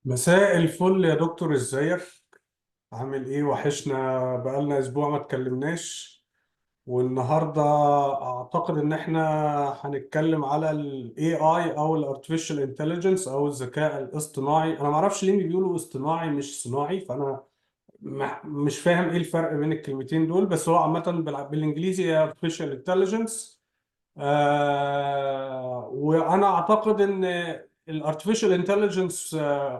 مساء الفل يا دكتور، ازيك؟ عامل ايه؟ وحشنا، بقالنا اسبوع ما اتكلمناش. والنهارده اعتقد ان احنا هنتكلم على ال AI او ال Artificial Intelligence او الذكاء الاصطناعي. انا ما اعرفش ليه بيقولوا اصطناعي مش صناعي، فانا مش فاهم ايه الفرق بين الكلمتين دول، بس هو عامة بالانجليزي هي Artificial Intelligence. وانا اعتقد ان الارتفيشال انتليجنس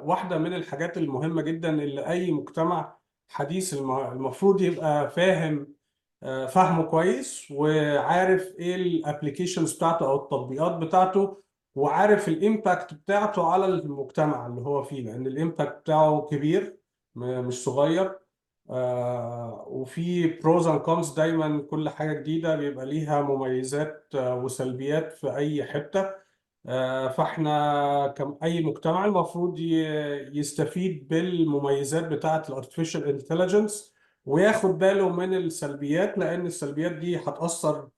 واحده من الحاجات المهمه جدا اللي اي مجتمع حديث المفروض يبقى فاهم، فاهمه كويس، وعارف ايه الابليكيشنز بتاعته او التطبيقات بتاعته، وعارف الامباكت بتاعته على المجتمع اللي هو فيه، لان الامباكت بتاعه كبير، مش صغير. وفي بروز اند كونز، دايما كل حاجة جديدة بيبقى ليها مميزات وسلبيات في أي حتة. فاحنا أي مجتمع المفروض يستفيد بالمميزات بتاعة الارتفيشال انتليجنس، وياخد باله من السلبيات، لأن السلبيات دي هتأثر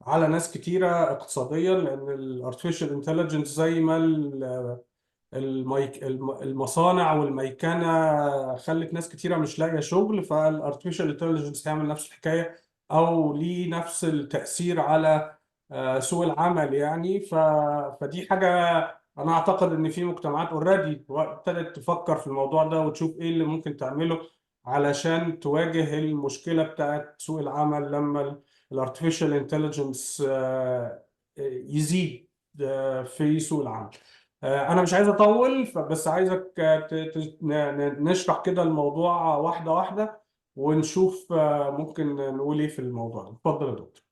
على ناس كتيرة اقتصاديا، لأن الارتفيشال انتليجنس زي ما المصانع والميكنة خلت ناس كتيرة مش لاقية شغل، فالارتفيشال انتليجنس هيعمل نفس الحكاية أو ليه نفس التأثير على سوق العمل يعني. فدي حاجة أنا أعتقد إن في مجتمعات اوريدي ابتدت تفكر في الموضوع ده، وتشوف إيه اللي ممكن تعمله علشان تواجه المشكلة بتاعت سوق العمل لما الارتفيشال انتليجنس يزيد في سوق العمل. انا مش عايز اطول، بس عايزك نشرح كده الموضوع واحده واحده، ونشوف ممكن نقول ايه في الموضوع ده. اتفضل يا دكتور.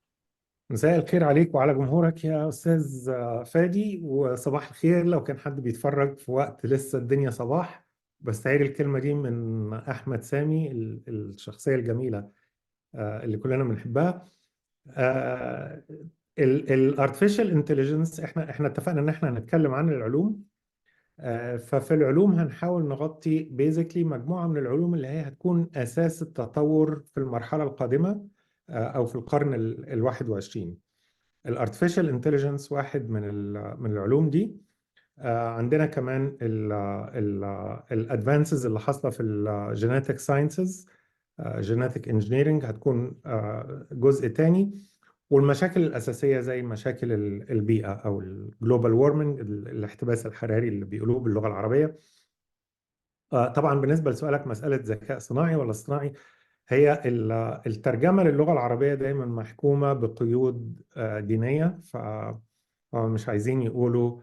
مساء الخير عليك وعلى جمهورك يا أستاذ فادي، وصباح الخير لو كان حد بيتفرج في وقت لسه الدنيا صباح. بستعير الكلمة دي من أحمد سامي، الشخصية الجميلة اللي كلنا بنحبها. الارتفيشال انتليجنس، احنا اتفقنا ان احنا هنتكلم عن العلوم. ففي العلوم هنحاول نغطي بيزيكلي مجموعة من العلوم اللي هي هتكون أساس التطور في المرحلة القادمة، أو في القرن الواحد وعشرين. الارتفيشال انتليجنس واحد من العلوم دي. عندنا كمان الادفانسز اللي حاصله في الجينيتك ساينسز. جينيتك انجينيرنج هتكون جزء تاني. والمشاكل الاساسيه زي مشاكل البيئه او الجلوبال وارمنج، الاحتباس الحراري اللي بيقولوه باللغه العربيه. طبعا بالنسبه لسؤالك مساله ذكاء صناعي ولا اصطناعي، هي الترجمه للغه العربيه دايما محكومه بقيود دينيه. مش عايزين يقولوا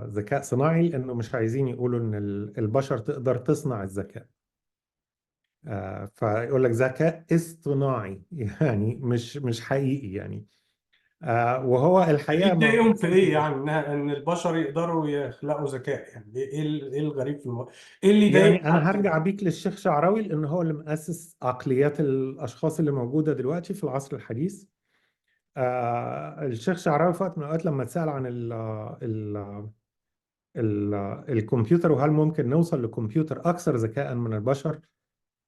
ذكاء صناعي، لأنه مش عايزين يقولوا إن البشر تقدر تصنع الذكاء. فيقول لك ذكاء اصطناعي يعني مش حقيقي يعني. وهو دي الحقيقة تضايقهم في ايه موجود. يعني؟ ان البشر يقدروا يخلقوا ذكاء؟ يعني ايه الغريب في ايه اللي يضايق يعني أنا حد؟ هرجع بيك للشيخ شعراوي، لأنه هو اللي مؤسس عقليات الأشخاص اللي موجودة دلوقتي في العصر الحديث. الشيخ شعراوي في وقت من الأوقات لما اتسأل عن ال الكمبيوتر، وهل ممكن نوصل لكمبيوتر أكثر ذكاء من البشر،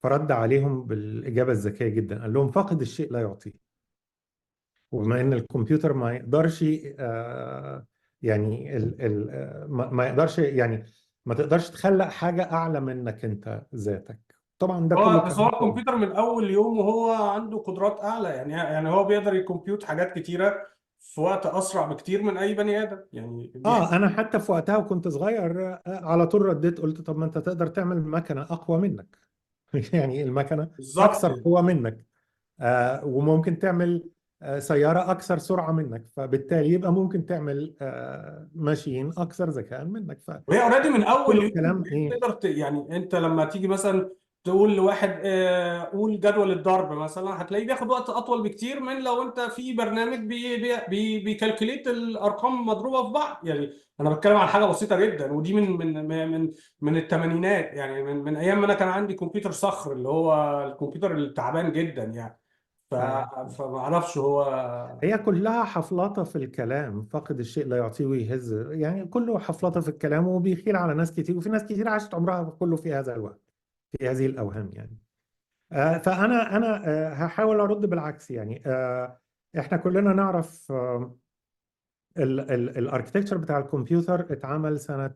فرد عليهم بالإجابة الذكية جدا، قال لهم فاقد الشيء لا يعطيه. وبما إن الكمبيوتر ما يقدرش يعني ما يقدرش يعني، ما تقدرش تخلق حاجة أعلى منك أنت ذاتك. طبعا ده كله بس هو كلام فاضي. الكمبيوتر من اول يوم وهو عنده قدرات اعلى، يعني هو بيقدر يكمبيوت حاجات كتيره في وقت اسرع بكتير من اي بني ادم، يعني دي أنا حتى في وقتها وكنت صغير على طول رديت قلت طب ما أنت تقدر تعمل مكنة أقوى منك. يعني المكنة بالظبط أكثر يعني. قوة منك. وممكن تعمل سيارة أكثر سرعة منك، فبالتالي يبقى ممكن تعمل ماشين أكثر ذكاء منك. وهي اوريدي من اول فكله يوم كلام إيه. تقدر يعني انت لما تيجي مثلا تقول لواحد قول جدول الضرب مثلا، هتلاقيه بياخد وقت اطول بكتير من لو انت في برنامج بيكالكوليت الارقام مضروبه في بعض يعني. انا بتكلم عن حاجه بسيطه جدا، ودي من الثمانينات، يعني من ايام ما انا كان عندي كمبيوتر صخر، اللي هو الكمبيوتر التعبان جدا يعني. ف... آه. فما اعرفش هو. هي كلها حفلطة في الكلام، فاقد الشيء لا يعطيه ويهز، يعني كله حفلطة في الكلام وبيخيل على ناس كتير، وفي ناس كتير عاشت عمرها كله في هذا الوقت، في هذه الأوهام يعني. فأنا هحاول أرد بالعكس يعني. إحنا كلنا نعرف الاركتكتشر بتاع الكمبيوتر اتعمل سنة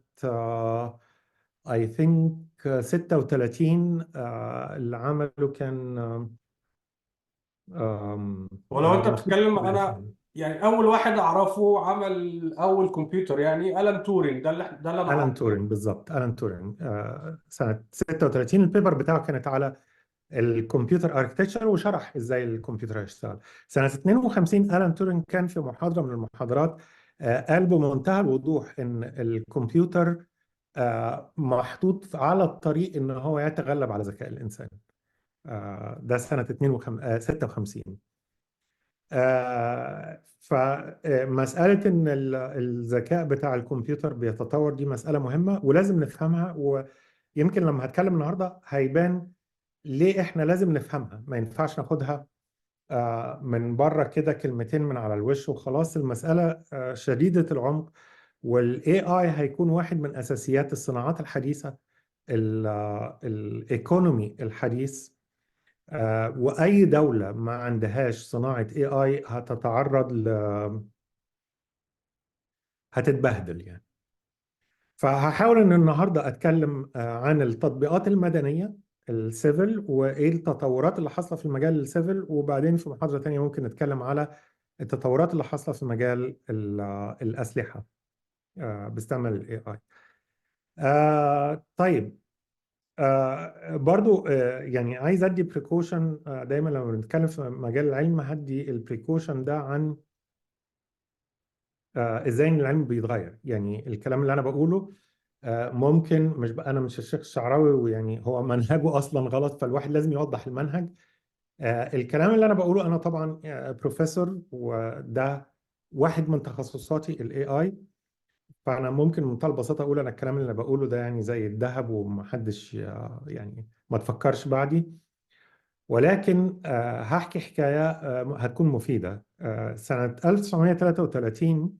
I think 36 اللي عمله كان ولو انت المفروض بتتكلم، انا بالاسم يعني اول واحد اعرفه عمل اول كمبيوتر يعني الان تورينج، ده اللي انا ألان اعرفه يعني. تورينج، بالظبط ألان تورينج. سنة 36 البيبر بتاعه كانت على الكمبيوتر اركتكتشر، وشرح ازاي الكمبيوتر هيشتغل. سنة 52 ألان تورينج كان في محاضرة من المحاضرات قال بمنتهى الوضوح ان الكمبيوتر محطوط على الطريق ان هو يتغلب على ذكاء الانسان. ده سنة 56. فمسألة إن الذكاء بتاع الكمبيوتر بيتطور دي مسألة مهمة ولازم نفهمها، ويمكن لما هتكلم النهاردة هيبان ليه إحنا لازم نفهمها. ما ينفعش ناخدها من بره كده كلمتين من على الوش وخلاص. المسألة شديدة العمق، والاي اي هيكون واحد من اساسيات الصناعات الحديثه، الايكونومي الحديث. واي دوله ما عندهاش صناعه اي اي هتتعرض هتتبهدل يعني. فهحاول ان النهارده اتكلم عن التطبيقات المدنيه السيفل، وايه التطورات اللي حاصله في المجال السيفل، وبعدين في محاضره تانية ممكن نتكلم على التطورات اللي حاصله في مجال الاسلحه باستعمال الاي اي. طيب. برضو يعني عايز ادي بريكوشن. دايما لما بنتكلم في مجال العلم هدي البريكوشن ده عن ازاي ان العلم بيتغير. يعني الكلام اللي انا بقوله ممكن مش انا مش الشيخ الشعراوي، ويعني هو منهجه اصلا غلط، فالواحد لازم يوضح المنهج. الكلام اللي انا بقوله، انا طبعا بروفيسور، وده واحد من تخصصاتي الاي اي. فانا ممكن بمنتهى البساطه اقول انا الكلام اللي انا بقوله ده يعني زي الذهب، ومحدش يعني ما تفكرش بعدي. ولكن هحكي حكايه هتكون مفيده. سنه 1933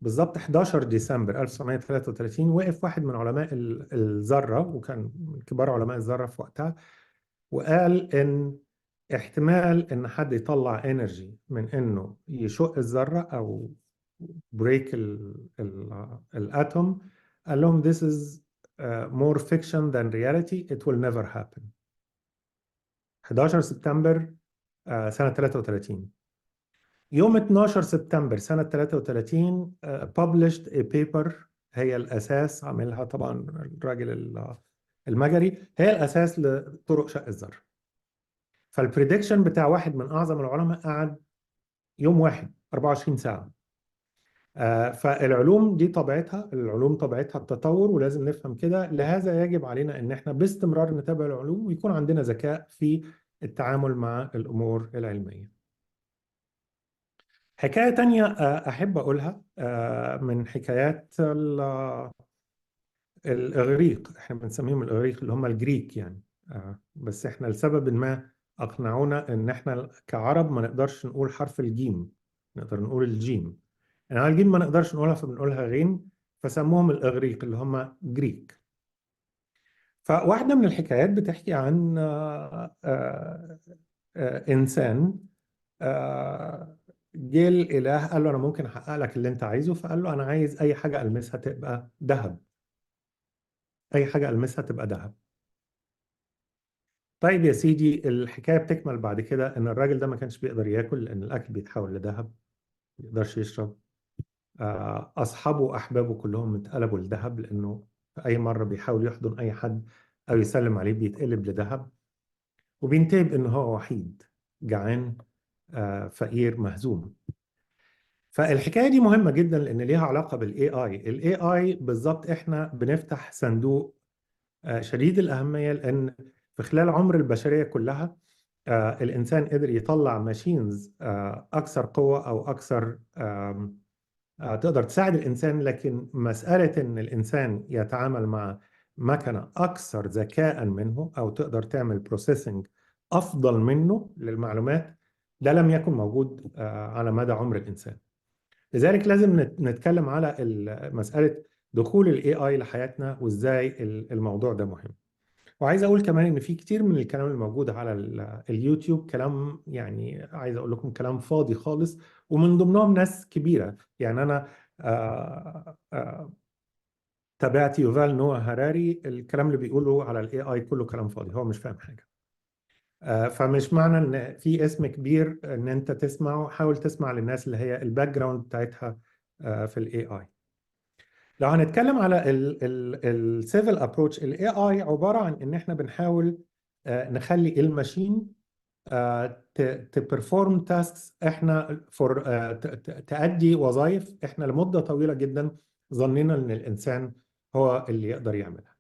بالظبط 11 ديسمبر 1933 وقف واحد من علماء الذره، وكان من كبار علماء الذره في وقتها، وقال ان احتمال ان حد يطلع انرجي من انه يشق الذره او بريك الاتوم. قال لهم this is more fiction than reality, it will never happen. 11 سبتمبر سنة 33. يوم 12 سبتمبر سنة 33 published a paper، هي الأساس، عملها طبعا الراجل المجري، هي الأساس لطرق شق الذرة. فالبريدكشن بتاع واحد من أعظم العلماء قعد يوم واحد 24 ساعة. فالعلوم دي طبيعتها، العلوم طبيعتها التطور، ولازم نفهم كده. لهذا يجب علينا ان احنا باستمرار نتابع العلوم، ويكون عندنا ذكاء في التعامل مع الامور العلمية. حكاية تانية احب اقولها من حكايات الاغريق. احنا بنسميهم الاغريق اللي هم الجريك يعني. بس احنا لسبب ما اقنعونا ان احنا كعرب ما نقدرش نقول حرف الجيم، نقدر نقول الجيم. يعني الجيم ما نقدرش نقولها فبنقولها غين، فسموهم الإغريق اللي هم جريك. فواحدة من الحكايات بتحكي عن إنسان جه الإله قال له أنا ممكن أحقق لك اللي أنت عايزه. فقال له أنا عايز أي حاجة ألمسها تبقى ذهب، أي حاجة ألمسها تبقى ذهب. طيب يا سيدي، الحكاية بتكمل بعد كده إن الراجل ده ما كانش بيقدر ياكل لأن الأكل بيتحول لذهب، ما يقدرش يشرب. أصحابه وأحبابه كلهم اتقلبوا لذهب، لأنه في أي مرة بيحاول يحضن أي حد أو يسلم عليه بيتقلب لذهب، وبينتهي بأنه هو وحيد جعان فقير مهزوم. فالحكاية دي مهمة جدا لأن ليها علاقة بالاي اي. الاي اي بالظبط احنا بنفتح صندوق شديد الأهمية، لأن في خلال عمر البشرية كلها الإنسان قدر يطلع ماشينز أكثر قوة أو أكثر تقدر تساعد الإنسان. لكن مسألة إن الإنسان يتعامل مع مكنة أكثر ذكاء منه أو تقدر تعمل بروسيسنج أفضل منه للمعلومات، ده لم يكن موجود على مدى عمر الإنسان. لذلك لازم نتكلم على مسألة دخول الاي اي لحياتنا وازاي الموضوع ده مهم. وعايز اقول كمان ان في كتير من الكلام الموجود على اليوتيوب كلام، يعني عايز اقول لكم كلام فاضي خالص، ومن ضمنهم ناس كبيرة. يعني انا تابعت يوفال نوآ هاراري، الكلام اللي بيقوله على الاي اي كله كلام فاضي، هو مش فاهم حاجه. فمش معنى ان في اسم كبير ان انت تسمعه، حاول تسمع للناس اللي هي الباك جراوند بتاعتها في الاي اي. لو هنتكلم على السيفل ابروتش، الاي اي عباره عن ان احنا بنحاول نخلي الماشين تبرفورم تاسكس احنا فور تأدي وظائف احنا لمده طويله جدا ظننا ان الانسان هو اللي يقدر يعملها.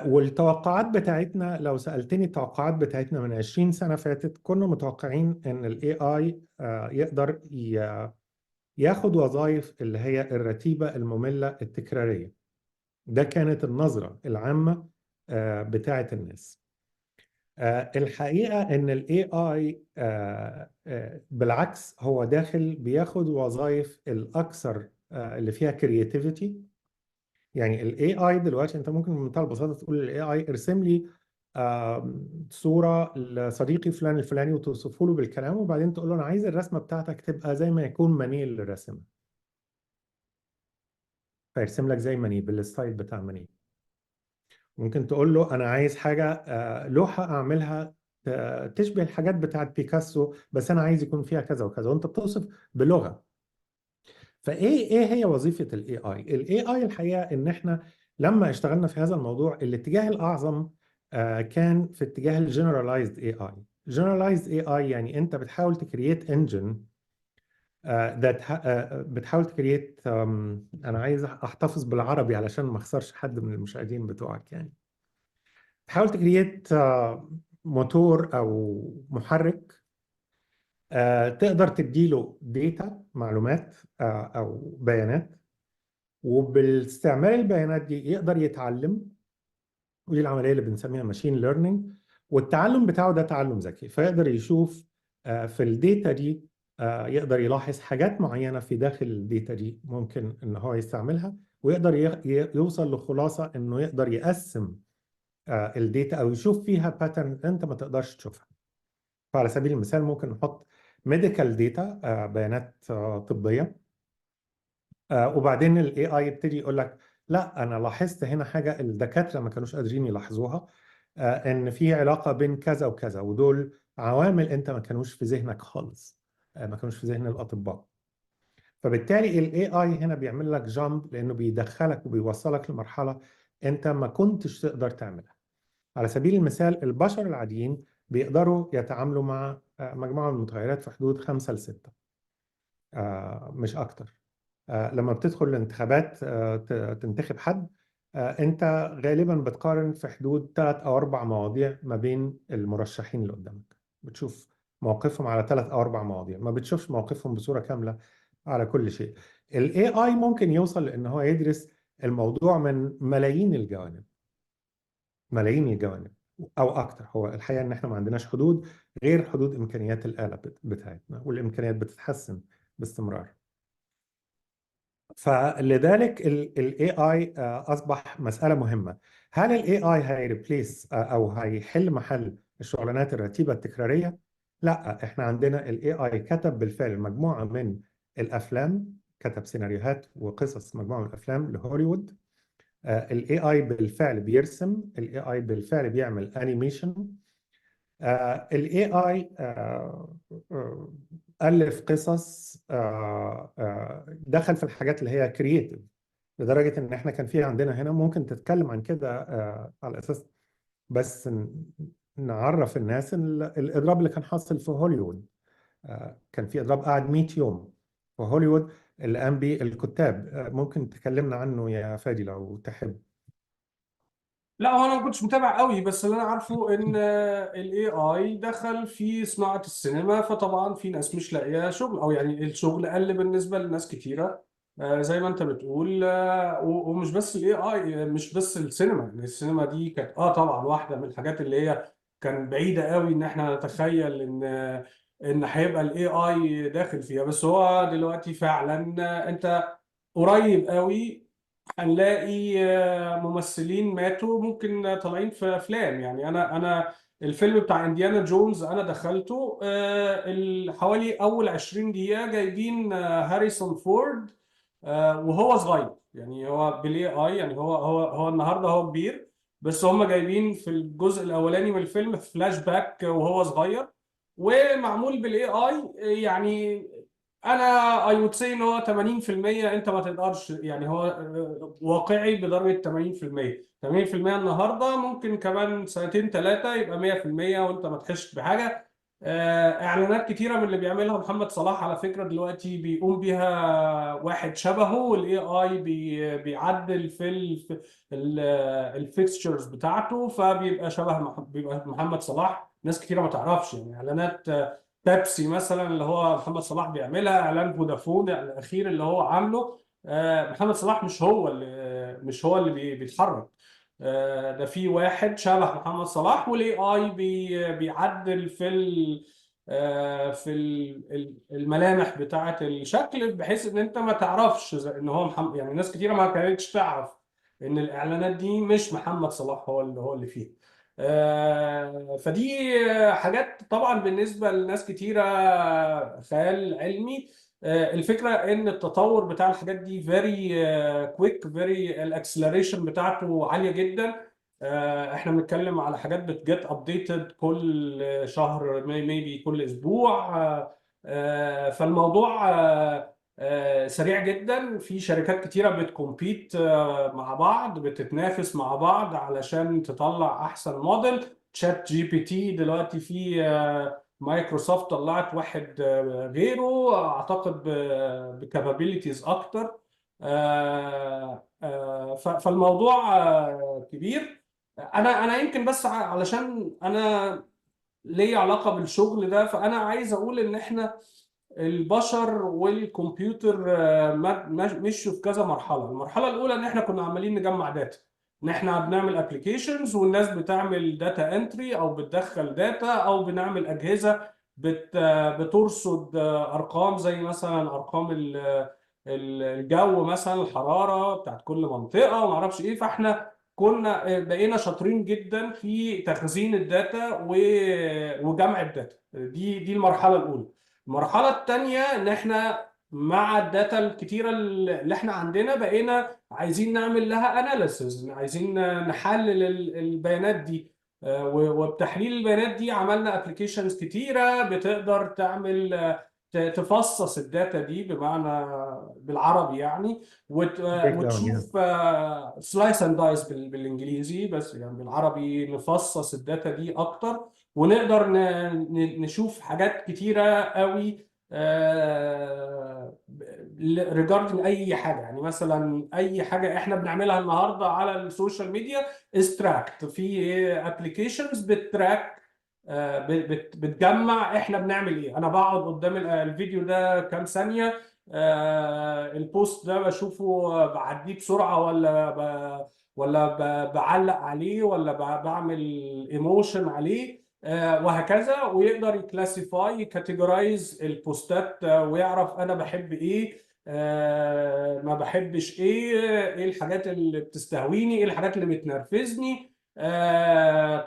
والتوقعات بتاعتنا، لو سألتني التوقعات بتاعتنا من 20 سنة فاتت، كنا متوقعين ان الاي اي يقدر ياخد وظائف اللي هي الرتيبة المملة التكرارية. ده كانت النظرة العامة بتاعت الناس. الحقيقة ان الاي اي بالعكس هو داخل بياخد وظائف الاكثر اللي فيها كرياتيفيتي. يعني الاي اي دلوقتي انت ممكن بمنتهى البساطه تقول للاي اي ارسم لي صوره لصديقي فلان الفلاني وتوصفه له بالكلام، وبعدين تقول له انا عايز الرسمه بتاعتك تبقى زي ما يكون ماني اللي راسمها، فيرسم لك زي ماني بالستايل بتاع ماني. ممكن تقول له انا عايز حاجه لوحه اعملها تشبه الحاجات بتاعت بيكاسو، بس انا عايز يكون فيها كذا وكذا، وانت بتوصف بلغه. فايه هي وظيفه الاي اي؟ الاي اي الحقيقه ان احنا لما اشتغلنا في هذا الموضوع الاتجاه الاعظم كان في اتجاه الجنرالايزد اي اي. جنرالايزد اي اي يعني انت بتحاول تكريت انجن ذات بتحاول تكريت انا عايز احتفظ بالعربي علشان ما اخسرش حد من المشاهدين بتوعك. يعني تحاول تكريت موتور او محرك تقدر تديله ديتا، معلومات او بيانات، وباستعمال البيانات دي يقدر يتعلم. ودي العمليه اللي بنسميها ماشين ليرنينج. والتعلم بتاعه ده تعلم ذكي، فيقدر يشوف في الداتا دي، يقدر يلاحظ حاجات معينه في داخل الداتا دي ممكن ان هو يستعملها، ويقدر يوصل لخلاصه انه يقدر يقسم الداتا او يشوف فيها باترن انت ما تقدرش تشوفها. فعلى سبيل المثال ممكن نحط ميديكال داتا، بيانات طبيه، وبعدين الاي اي يبتدي يقول لك لا انا لاحظت هنا حاجه الدكاتره ما كانوش قادرين يلاحظوها، ان في علاقه بين كذا وكذا، ودول عوامل انت ما كانوش في ذهنك خالص، ما كانوش في ذهن الاطباء. فبالتالي الاي اي هنا بيعمل لك جامب، لانه بيدخلك وبيوصلك لمرحله انت ما كنتش تقدر تعملها. على سبيل المثال البشر العاديين بيقدروا يتعاملوا مع مجموعه من المتغيرات في حدود 5 ل 6، مش اكتر. لما بتدخل الانتخابات تنتخب حد، انت غالبا بتقارن في حدود 3 او 4 مواضيع ما بين المرشحين اللي قدامك، بتشوف موقفهم على 3 او 4 مواضيع، ما بتشوفش موقفهم بصورة كاملة على كل شيء. الاي اي ممكن يوصل لان هو يدرس الموضوع من ملايين الجوانب، ملايين الجوانب او اكتر. هو الحقيقة ان احنا ما عندناش حدود غير حدود امكانيات الآلة بتاعتنا، والامكانيات بتتحسن باستمرار. فلذلك الاي اي اصبح مساله مهمه. هل الاي اي هيريبليس او هيحل محل الشغلانات الرتيبه التكراريه؟ لا، احنا عندنا الاي اي كتب بالفعل مجموعه من الافلام، كتب سيناريوهات وقصص مجموعه من الافلام لهوليوود. الاي اي بالفعل بيرسم، الاي اي بالفعل بيعمل انيميشن. الاي اي ألف قصص، دخل في الحاجات اللي هي كرييتيف، لدرجة إن إحنا كان في عندنا هنا ممكن تتكلم عن كده على أساس بس نعرف الناس الإضراب اللي كان حاصل في هوليوود. كان في إضراب قعد 100 يوم في هوليوود اللي قام به الكتاب. ممكن تكلمنا عنه يا فادي لو تحب. لا، هو انا ما كنتش متابع قوي، بس اللي انا عارفه ان الاي اي دخل في صناعه السينما، فطبعا في ناس مش لاقيه شغل، او يعني الشغل قل بالنسبه لناس كتيره. زي ما انت بتقول. ومش بس الاي اي، مش بس السينما، يعني السينما دي كانت طبعا واحده من الحاجات اللي هي كان بعيده قوي ان احنا نتخيل ان هيبقى الاي اي داخل فيها. بس هو دلوقتي فعلا انت قريب قوي هنلاقي ممثلين ماتوا ممكن طالعين في افلام. يعني انا الفيلم بتاع انديانا جونز انا دخلته، حوالي اول 20 دقيقة جايبين هاريسون فورد وهو صغير. يعني هو بالاي اي، يعني هو النهارده هو كبير، بس هم جايبين في الجزء الاولاني من الفيلم فلاش باك وهو صغير ومعمول بالاي اي. يعني انا اي وود سي ان هو 80%. انت ما تقدرش، يعني هو واقعي بدرجه 80%. 80% النهارده ممكن كمان سنتين ثلاثه يبقى 100% وانت ما تحسش بحاجه. اعلانات كتيره من اللي بيعملها محمد صلاح على فكره دلوقتي بيقوم بيها واحد شبهه، والاي اي بيعدل في الفيكستشرز بتاعته، فبيبقى شبه بيبقى محمد صلاح. ناس كتيره ما تعرفش يعني اعلانات بيبسي مثلا اللي هو محمد صلاح بيعملها، اعلان فودافون الاخير اللي هو عامله. محمد صلاح مش هو اللي بيتحرك. ده في واحد شبه محمد صلاح، والاي اي بيعدل في الملامح بتاعه الشكل، بحيث ان انت ما تعرفش ان هو محمد. يعني ناس كتيره ما كانتش تعرف ان الاعلانات دي مش محمد صلاح هو اللي فيها. فدي حاجات طبعا بالنسبه لناس كتيره خيال علمي. الفكره ان التطور بتاع الحاجات دي فيري كويك، فيري الاكسلريشن بتاعته عاليه جدا. احنا بنتكلم على حاجات بتجت ابديتد كل شهر، ميبي كل اسبوع. فالموضوع سريع جدا. في شركات كتيره بتكمبيت مع بعض، بتتنافس مع بعض علشان تطلع احسن موديل. تشات جي بي تي دلوقتي في مايكروسوفت طلعت واحد غيره اعتقد بكابابيلتيز اكتر. فالموضوع كبير. انا يمكن بس علشان انا ليا علاقة بالشغل ده، فانا عايز اقول ان احنا البشر والكمبيوتر مشوا في كذا مرحلة. المرحلة الأولى إن إحنا كنا عمالين نجمع داتا، إن إحنا بنعمل أبليكيشنز والناس بتعمل داتا انتري أو بتدخل داتا، أو بنعمل أجهزة بترصد أرقام زي مثلا أرقام الجو، مثلا الحرارة بتاعت كل منطقة ومعرفش إيه. فإحنا كنا بقينا شاطرين جدا في تخزين الداتا وجمع الداتا. دي المرحلة الأولى. المرحلة التانية إن إحنا مع الداتا الكتيرة اللي إحنا عندنا بقينا عايزين نعمل لها أناليسز، عايزين نحلل البيانات دي. وبتحليل البيانات دي عملنا ابلكيشنز كتيرة بتقدر تعمل تفصص الداتا دي بمعنى بالعربي يعني، بريك داون يعني. وتشوف سلايس اند دايس بالانجليزي، بس يعني بالعربي نفصص الداتا دي اكتر، ونقدر نشوف حاجات كتيرة قوي ريجاردنج اي حاجه. يعني مثلا اي حاجه احنا بنعملها النهارده على السوشيال ميديا استراكت في ابلكيشنز بتراك، بتجمع احنا بنعمل ايه. انا بقعد قدام الفيديو ده كام ثانيه، البوست ده بشوفه بعديه بسرعه ولا بعلق عليه ولا بعمل ايموشن عليه، وهكذا. ويقدر يكلاسيفاي يكاتيجورايز البوستات، ويعرف انا بحب ايه، ما بحبش ايه الحاجات اللي بتستهويني، ايه الحاجات اللي بتنرفزني.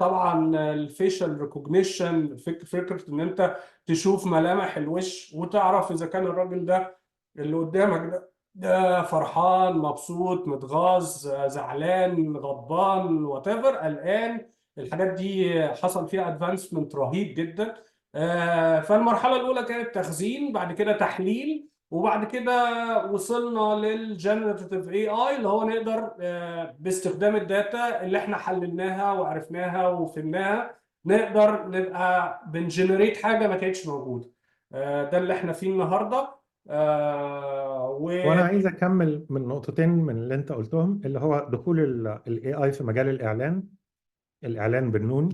طبعا الفيشل ريكوجنيشن، فكره ان انت تشوف ملامح الوش وتعرف اذا كان الراجل ده اللي قدامك ده فرحان مبسوط متغاظ زعلان غضبان وات ايفر قلقان. الحاجات دي حصل فيها ادفانسمنت رهيب جدا. فالمرحله الاولى كانت تخزين، بعد كده تحليل، وبعد كده وصلنا للجنريتيف اي اي اللي هو نقدر باستخدام الداتا اللي احنا حللناها وعرفناها وفهمناها نقدر نبقى بنجنريت حاجه ما كانتش موجوده. ده اللي احنا فيه النهارده. وانا عايز اكمل من نقطتين من اللي انت قلتهم، اللي هو دخول الاي اي في مجال الاعلان بالنون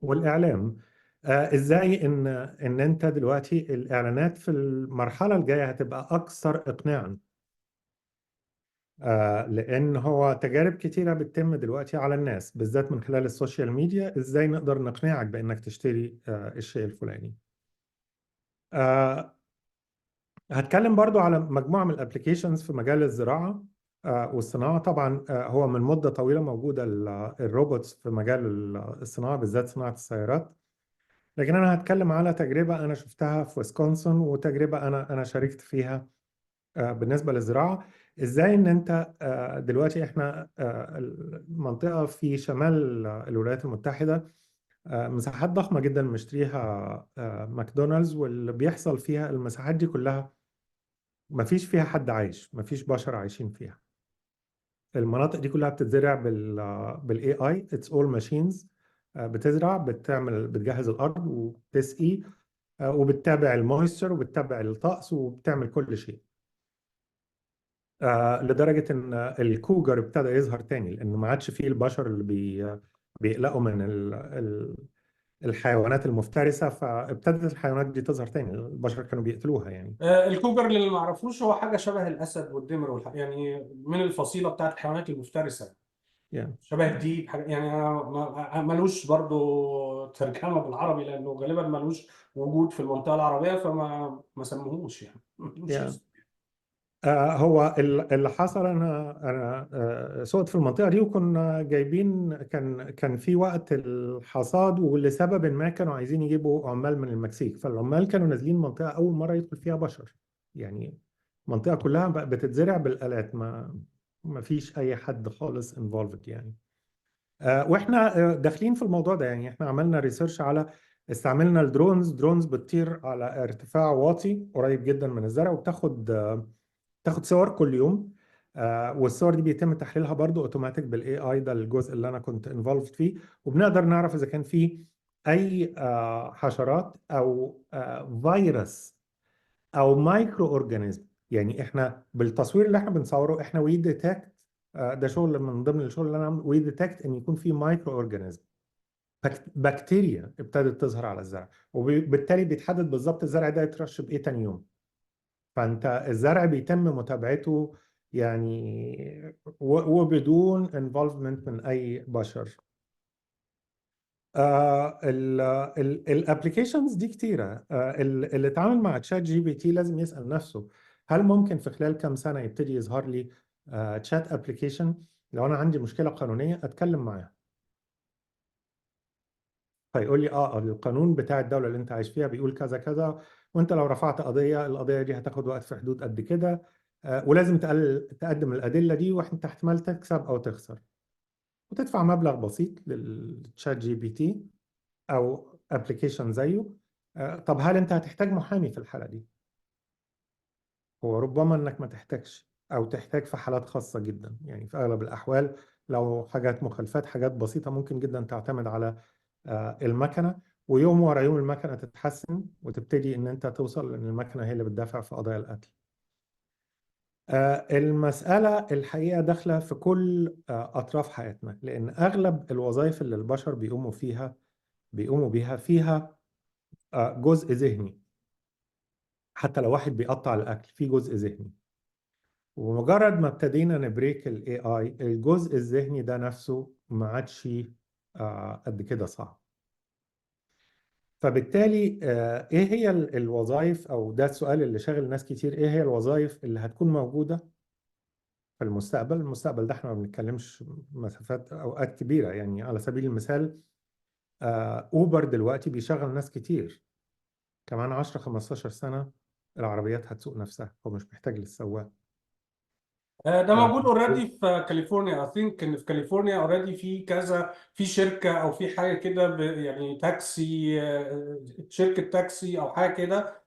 والاعلام. ازاي ان انت دلوقتي الاعلانات في المرحله الجايه هتبقى اكثر اقناعا، لان هو تجارب كتيره بتتم دلوقتي على الناس بالذات من خلال السوشيال ميديا. ازاي نقدر نقنعك بانك تشتري الشيء الفلاني. آه، هتكلم برضو على مجموعة من الابليكيشنز في مجال الزراعة والصناعة. طبعا هو من مدة طويلة موجودة الروبوتس في مجال الصناعة بالذات صناعة السيارات. لكن أنا هتكلم على تجربة أنا شفتها في ويسكونسن، وتجربة أنا شاركت فيها بالنسبة للزراعة، ازاي ان انت دلوقتي احنا المنطقة في شمال الولايات المتحدة مساحات ضخمة جدا مشتريها ماكدونالدز، واللي بيحصل فيها المساحات دي كلها مفيش فيها حد عايش، مفيش بشر عايشين فيها. المناطق دي كلها بتتزرع بالاي اي، اتس اول ماشينز. بتزرع، بتجهز الارض وبتسقي، وبتتابع المويستر وبتتابع الطقس وبتعمل كل شيء. لدرجة ان الكوجر ابتدى يظهر تاني، لانه ما عادش فيه البشر اللي بيقلقوا من الحيوانات المفترسة، فابتدت الحيوانات دي تظهر تاني. البشر كانوا بيقتلوها يعني. الكوجر اللي ما اعرفوش هو حاجه شبه الاسد والنمر يعني من الفصيله بتاعت الحيوانات المفترسه، يعني شبه الديب حاجه يعني. ملوش برضو ترجمه بالعربي لانه غالبا ملوش وجود في المنطقه العربيه، فما ما سموهوش يعني مش يعني اسم. هو اللي حصل، انا سقت في المنطقه دي، وكنا جايبين، كان في وقت الحصاد، ولسبب ما كانوا عايزين يجيبوا عمال من المكسيك، فالعمال كانوا نازلين منطقه اول مره يدخل فيها بشر. يعني المنطقه كلها بتتزرع بالالات، ما فيش اي حد خالص انفولفد يعني. واحنا داخلين في الموضوع ده، يعني احنا عملنا ريسيرش على، استعملنا الدرونز بتطير على ارتفاع واطي قريب جدا من الزرع، تاخد صور كل يوم. والصور دي بيتم تحليلها برضو اوتوماتيك بالاي اي، ده الجزء اللي انا كنت انفولفد فيه. وبنقدر نعرف اذا كان في اي حشرات او فيروس او مايكرو اورجانيزم. يعني احنا بالتصوير اللي احنا بنصوره، احنا وي ديتكت، ده شغل من ضمن الشغل اللي انا عامله، وي ديتكت ان يكون في مايكرو اورجانيزم، بكتيريا ابتدت تظهر على الزرع، وبالتالي بيتحدد بالظبط الزرع ده يترش بايه تاني يوم. فانت الزرع بيتم متابعته يعني وبدون انفولفمنت من اي بشر. الابلكيشنز دي كتيره. اللي اتعامل مع تشات جي بي تي لازم يسال نفسه، هل ممكن في خلال كام سنه يبتدي يظهر لي تشات ابلكيشن لو انا عندي مشكله قانونيه اتكلم معاه، فيقول لي القانون بتاع الدوله اللي انت عايش فيها بيقول كذا كذا، وانت لو رفعت قضيه، القضيه دي هتاخد وقت في حدود قد كده، ولازم تقدم الادله دي، وانت احتمال تكسب او تخسر، وتدفع مبلغ بسيط للتشات جي بي تي او ابلكيشن زيه. طب هل انت هتحتاج محامي في الحاله دي؟ هو ربما انك ما تحتاجش، او تحتاج في حالات خاصه جدا، يعني في اغلب الاحوال لو حاجات مخالفات، حاجات بسيطه، ممكن جدا تعتمد على المكنه، ويوم ورا يوم المكنه تتحسن وتبتدي ان انت توصل ان المكنه هي اللي بتدافع في قضايا القتل. المسألة الحقيقة داخلة في كل أطراف حياتنا، لأن أغلب الوظائف اللي البشر بيقوموا بيها فيها جزء ذهني. حتى لو واحد بيقطع الأكل في جزء ذهني، ومجرد ما ابتدينا نبريك الاي اي، الجزء الذهني ده نفسه ما عادش قد كده صعب. فبالتالي ايه هي الوظائف، او ده السؤال اللي شاغل ناس كتير، ايه هي الوظائف اللي هتكون موجودة في المستقبل؟ المستقبل ده احنا ما بنتكلمش مسافات اوقات كبيرة. يعني على سبيل المثال اوبر دلوقتي بيشغل ناس كتير، كمان 10 15 سنة العربيات هتسوق نفسها، هو مش محتاج للسواق. ده آه، موجود اوريدي في كاليفورنيا. اي ثينك ان في كاليفورنيا اوريدي في كذا، في شركه او في حاجه كده يعني تاكسي، شركه تاكسي او حاجه كده.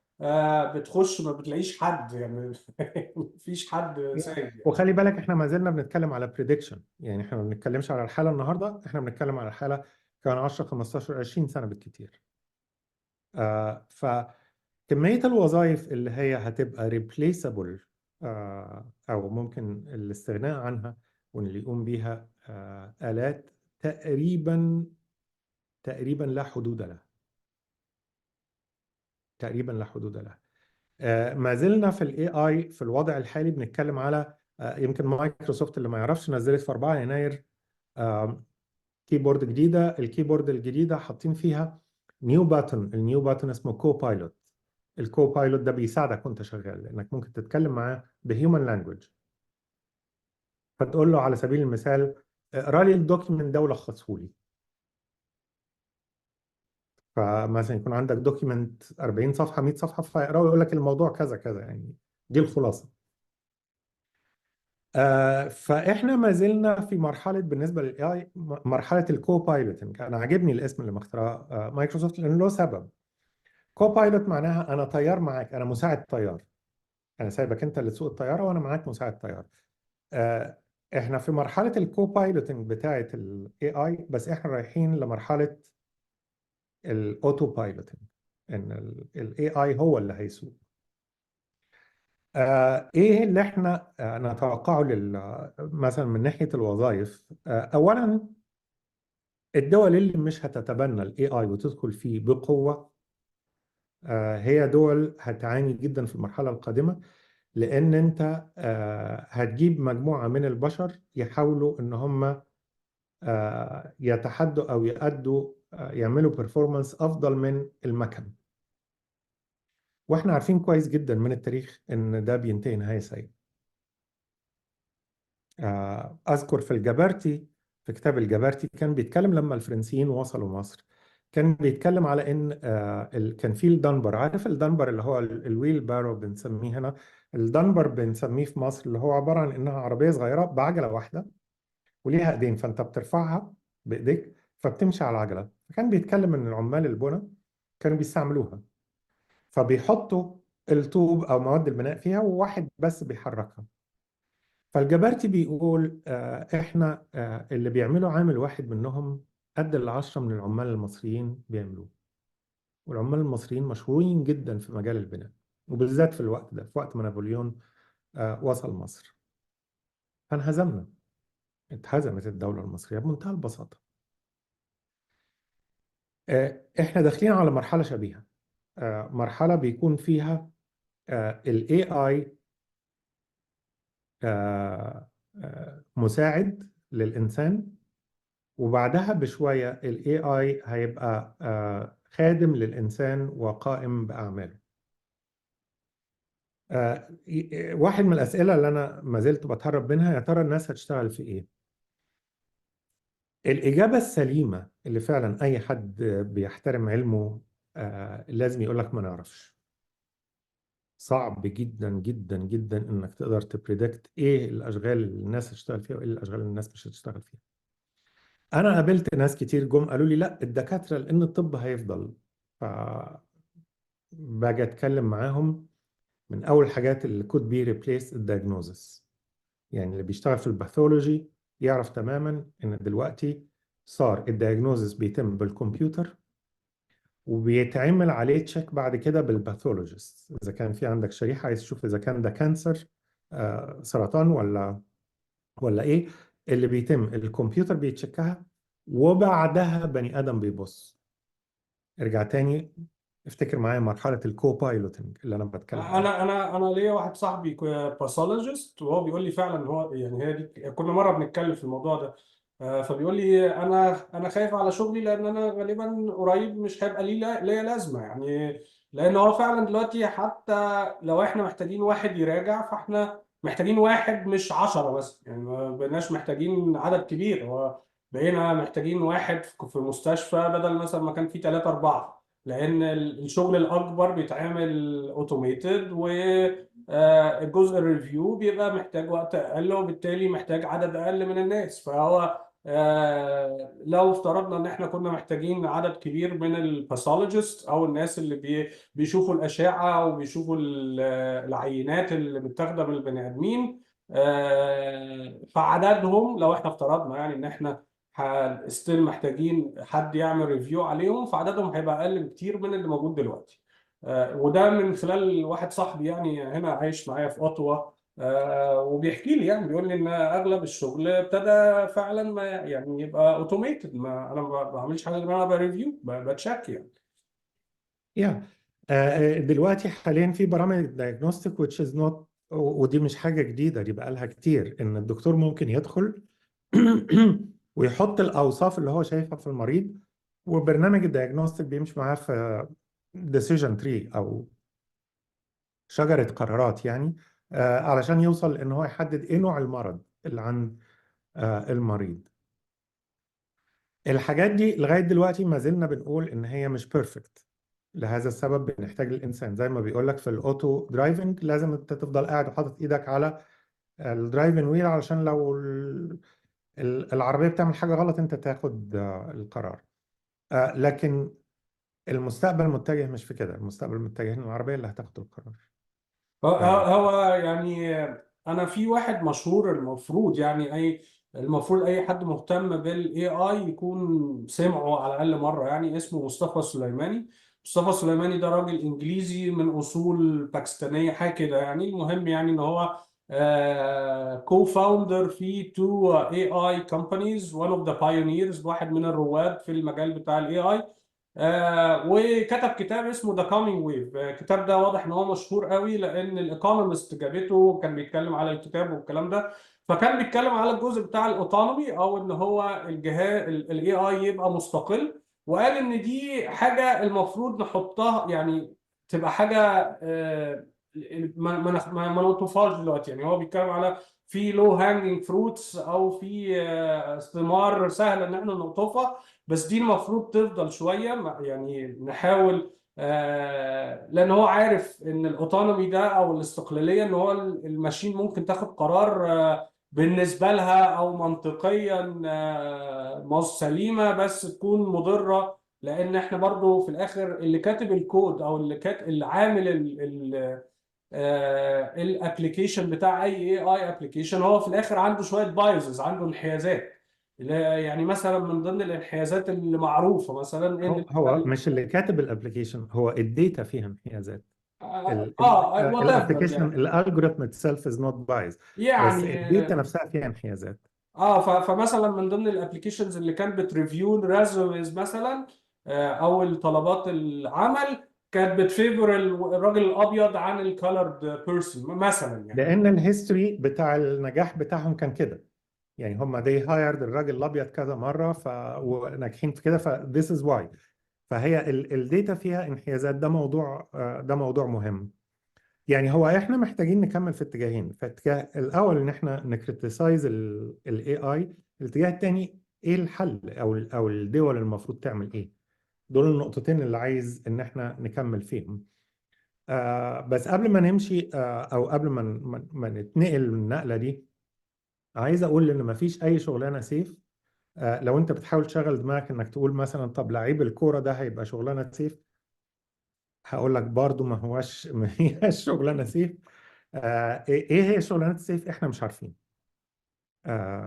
بتخش ما بتلاقيش حد يعني مفيش حد سايق يعني. وخلي بالك احنا ما زلنا بنتكلم على بريدكشن، يعني احنا ما بنتكلمش على الحالة النهاردة، احنا بنتكلم على الحالة كمان 10 15 20 سنة بالكتير. فكمية الوظائف اللي هي هتبقى ريبليسابل او ممكن الاستغناء عنها واللي يقوم بيها آلات، تقريبا لا حدود لها، تقريبا لا حدود لها. ما زلنا في الاي اي في الوضع الحالي بنتكلم على يمكن مايكروسوفت اللي ما يعرفش نزلت في 4 يناير كيبورد جديدة. الكيبورد الجديدة حاطين فيها نيو باتن، النيو باتن اسمه كو بايلوت. الكو بايلوت ده بيساعدك وانت شغال، لانك ممكن تتكلم معاه بهيومن لانجوج، فتقول له على سبيل المثال اقرا لي الدوكيمنت ده ولخصه لي. فمثلا يكون عندك دوكيمنت 40 صفحة 100 صفحة، فيقراه ويقول لك الموضوع كذا كذا، يعني دي الخلاصة. فاحنا ما زلنا في مرحله بالنسبه للاي اي، مرحله الكو بايلوتنج. انا عاجبني الاسم اللي مختاره مايكروسوفت لانه له سبب. كو بايلوت معناها انا طيار معاك، انا مساعد طيار، انا سايبك انت اللي تسوق الطياره وانا معاك مساعد طيار. آه، احنا في مرحله الكو بايلوتنج بتاعه الاي اي، بس احنا رايحين لمرحله الاوتو بايلوتنج، ان الاي اي هو اللي هيسوق. ايه اللي احنا نتوقعه مثلا من ناحيه الوظائف؟ اولا، الدول اللي مش هتتبنى الاي اي وتدخل فيه بقوه هي دول هتعاني جدا في المرحله القادمه، لان انت هتجيب مجموعه من البشر يحاولوا ان هم يتحدوا او يأدوا يعملوا performance افضل من المكن. واحنا عارفين كويس جدا من التاريخ ان ده بينتهي نهايه سيئه. اذكر في الجبرتي، في كتاب الجبرتي كان بيتكلم لما الفرنسيين وصلوا مصر، كان بيتكلم على ان كان في الدنبر. عارف الدنبر اللي هو الويل بارو بنسميه هنا؟ الدنبر بنسميه في مصر اللي هو عباره عن انها عربيه صغيره بعجله واحده وليها ايدين، فانت بترفعها بايديك فبتمشي على العجله. فكان بيتكلم ان العمال البنا كانوا بيستعملوها، فبيحطوا الطوب او مواد البناء فيها وواحد بس بيحركها. فالجبرتي بيقول احنا اللي بيعملوا عامل واحد منهم قد العشرة من العمال المصريين بيعملوه. والعمال المصريين مشهورين جدا في مجال البناء، وبالذات في الوقت ده، في وقت ما نابليون وصل مصر. فانهزمنا، اتهزمت الدولة المصرية بمنتهى البساطة. احنا داخلين على مرحلة شبيهة، مرحلة بيكون فيها ال AI مساعد للإنسان، وبعدها بشوية ال AI هيبقى خادم للإنسان وقائم بأعماله. واحد من الأسئلة اللي أنا ما زلت بتهرب منها، يا ترى الناس هتشتغل في إيه؟ الإجابة السليمة اللي فعلا أي حد بيحترم علمه لازم يقول لك ما نعرفش. صعب جدا جدا جدا إنك تقدر تبريدكت إيه الأشغال اللي الناس هتشتغل فيها وإيه الأشغال اللي الناس مش هتشتغل فيها. انا قابلت ناس كتير جم قالوا لي لا الدكاتره لان الطب هيفضل. ف باجي اتكلم معاهم، من اول الحاجات اللي could be replaced الدياجنوزس. يعني اللي بيشتغل في الباثولوجي يعرف تماما ان دلوقتي صار الدياجنوزس بيتم بالكمبيوتر، وبيتعمل عليه تشيك بعد كده بالباثولوجيست. اذا كان في عندك شريحه عايز تشوف اذا كان ده كانسر، سرطان ولا ايه، اللي بيتم الكمبيوتر بيتشكها، وبعدها بني ادم بيبص. ارجع تاني افتكر معايا مرحله الكو بايلوتنج اللي انا بتكلم عليها. انا ليا واحد صاحبي باثولوجيست، وهو بيقول لي فعلا هو يعني هي دي كل مره بنتكلم في الموضوع ده. فبيقول لي انا خايف على شغلي، لان انا غالبا قريب مش هيبقى ليا لازمه يعني. لان هو فعلا دلوقتي حتى لو احنا محتاجين واحد يراجع، فاحنا محتاجين واحد مش 10 بس، يعني ما بقيناش محتاجين عدد كبير. هو بقينا محتاجين واحد في مستشفى بدل مثلا ما كان في 3 4، لان الشغل الاكبر بيتعمل اوتوميتد، والجزء الريفيو بيبقى محتاج وقت اقل، وبالتالي محتاج عدد اقل من الناس. فهو لو افترضنا ان احنا كنا محتاجين عدد كبير من الباثولوجيست او الناس اللي بيشوفوا الاشعه وبيشوفوا العينات اللي متاخده من البني ادمين، فعددهم لو احنا افترضنا يعني ان احنا ستيل محتاجين حد يعمل ريفيو عليهم، فعددهم هيبقى اقل بكتير من اللي موجود دلوقتي. وده من خلال واحد صاحبي يعني هنا عايش معايا في اوتوا، وبيحكي لي، يعني بيقول لي ان اغلب الشغل ابتدى فعلا ما يعني يبقى اوتوميتد، ما انا ما بعملش حاجه غير ان انا بريفيو بتشيك يعني. يا دلوقتي حاليا في برامج diagnostic which is not، ودي مش حاجه جديده، دي بقالها كتير، ان الدكتور ممكن يدخل ويحط الاوصاف اللي هو شايفها في المريض، وبرنامج الدياجنوستيك بيمشي معاه في decision tree او شجره قرارات يعني، علشان يوصل ان هو يحدد ايه نوع المرض اللي عند المريض. الحاجات دي لغاية دلوقتي ما زلنا بنقول إن هي مش بيرفكت. لهذا السبب بنحتاج الإنسان، زي ما بيقول لك في الأوتو درايفنج لازم أنت تفضل قاعد وحاطط إيدك على الدرايفنج ويل علشان لو العربية بتعمل حاجة غلط انت تاخد القرار. لكن المستقبل متجه مش في كده، المستقبل متجه ان العربية اللي هتاخد القرار. آه، هو يعني انا في واحد مشهور، المفروض يعني المفروض اي حد مهتم بالاي اي يكون سمعه على الاقل مره، يعني اسمه مصطفى سليماني. مصطفى سليماني ده راجل انجليزي من اصول باكستانيه حاجه كده، يعني المهم يعني ان هو كو فاوندر في تو اي اي كومبانيز، وان اوف ذا بايونيرز، واحد من الرواد في المجال بتاع الاي اي. وكتب كتاب اسمه ذا كامينج ويف. الكتاب ده واضح ان هو مشهور قوي لان الايكونومست جابته، كان بيتكلم على الكتاب والكلام ده. فكان بيتكلم على الجزء بتاع الاوتونومي، او ان هو الجهاز الاي اي يبقى مستقل. وقال ان دي حاجه المفروض نحطها، يعني تبقى حاجه ما نطوفهاش دلوقتي. يعني هو بيتكلم على في لو هانجينج فروتس، او في ثمار سهله ان احنا نقطفها، بس دي المفروض تفضل شويه، يعني نحاول. لان هو عارف ان الاوتونومي ده او الاستقلاليه، ان هو الماشين ممكن تاخد قرار بالنسبه لها او منطقيا سليمه، بس تكون مضره. لان احنا برضو في الاخر اللي كاتب الكود، او اللي عامل الابلكيشن بتاع اي ابلكيشن، هو في الاخر عنده شويه بايزز، عنده انحيازات. يعني مثلا من ضمن الانحيازات اللي معروفه مثلا ان هو مش اللي كاتب الابلكيشن، هو الداتا فيها انحيازات. وات ايفر الابلكيشن يعني. الالجوريثم اتسيلف از نوت بايظ، بس يعني الداتا نفسها فيها انحيازات. فمثلا من ضمن الابلكيشنز اللي كانت بتريفيو الريزوميز مثلا، او الطلبات العمل، كانت بتفيفور الراجل الابيض عن الكالرد بيرسون مثلا يعني. لان الهيستوري بتاع النجاح بتاعهم كان كده، يعني هم they hired الراجل الابيض كذا مره وناجحين في كده، ف this is why. فهي الداتا فيها انحيازات، ده موضوع مهم. يعني هو احنا محتاجين نكمل في اتجاهين. في اتجاه الاول ان احنا نكريتيسايز الاي اي، الاتجاه الثاني ايه الحل، او الدول المفروض تعمل ايه. دول النقطتين اللي عايز ان احنا نكمل فيهم. بس قبل ما نمشي، او قبل ما نتنقل من النقله دي، عايز اقول ان مفيش اي شغلانه سيف. لو انت بتحاول تشغل دماغك انك تقول مثلا طب لعيب الكوره ده هيبقى شغلانه سيف، هقول لك برضو ما هياش شغلانه سيف. إيه هي شغلانه السيف؟ احنا مش عارفين.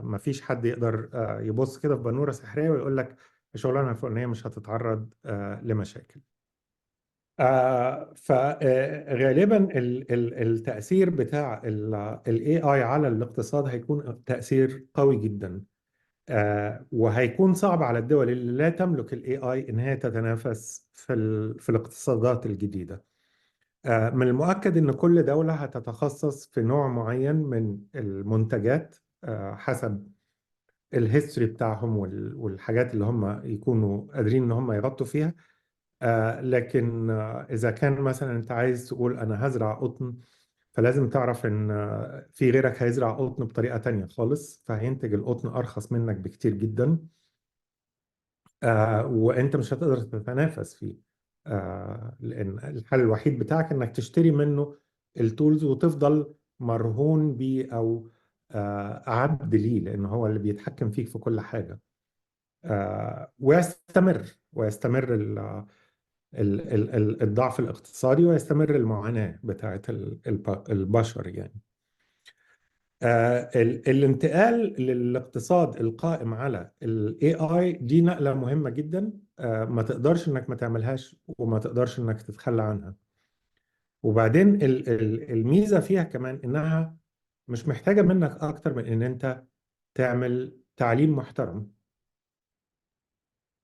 مفيش حد يقدر يبص كده في بنوره سحريه ويقول لك الشغلانه الفلانيه مش هتتعرض لمشاكل. فغالبا التأثير بتاع ال AI على الاقتصاد هيكون تأثير قوي جدا. وهيكون صعب على الدول اللي لا تملك ال AI إن هي تتنافس في الاقتصادات الجديدة. من المؤكد إن كل دولة هتتخصص في نوع معين من المنتجات، حسب الهيستوري بتاعهم والحاجات اللي هم يكونوا قادرين إن هم يغطوا فيها. لكن إذا كان مثلا أنت عايز تقول أنا هزرع قطن، فلازم تعرف إن في غيرك هيزرع قطن بطريقة تانية خالص، فهينتج القطن أرخص منك بكتير جدا. وأنت مش هتقدر تتنافس فيه. لأن الحل الوحيد بتاعك إنك تشتري منه التولز وتفضل مرهون بيه، أو عبد ليه، لأن هو اللي بيتحكم فيك في كل حاجة. ويستمر الضعف الاقتصادي، ويستمر المعاناة بتاعت البشر يعني. الانتقال للاقتصاد القائم على ال AI دي نقلة مهمة جدا. ما تقدرش انك ما تعملهاش، وما تقدرش انك تتخلى عنها. وبعدين الميزة فيها كمان انها مش محتاجة منك اكتر من ان انت تعمل تعليم محترم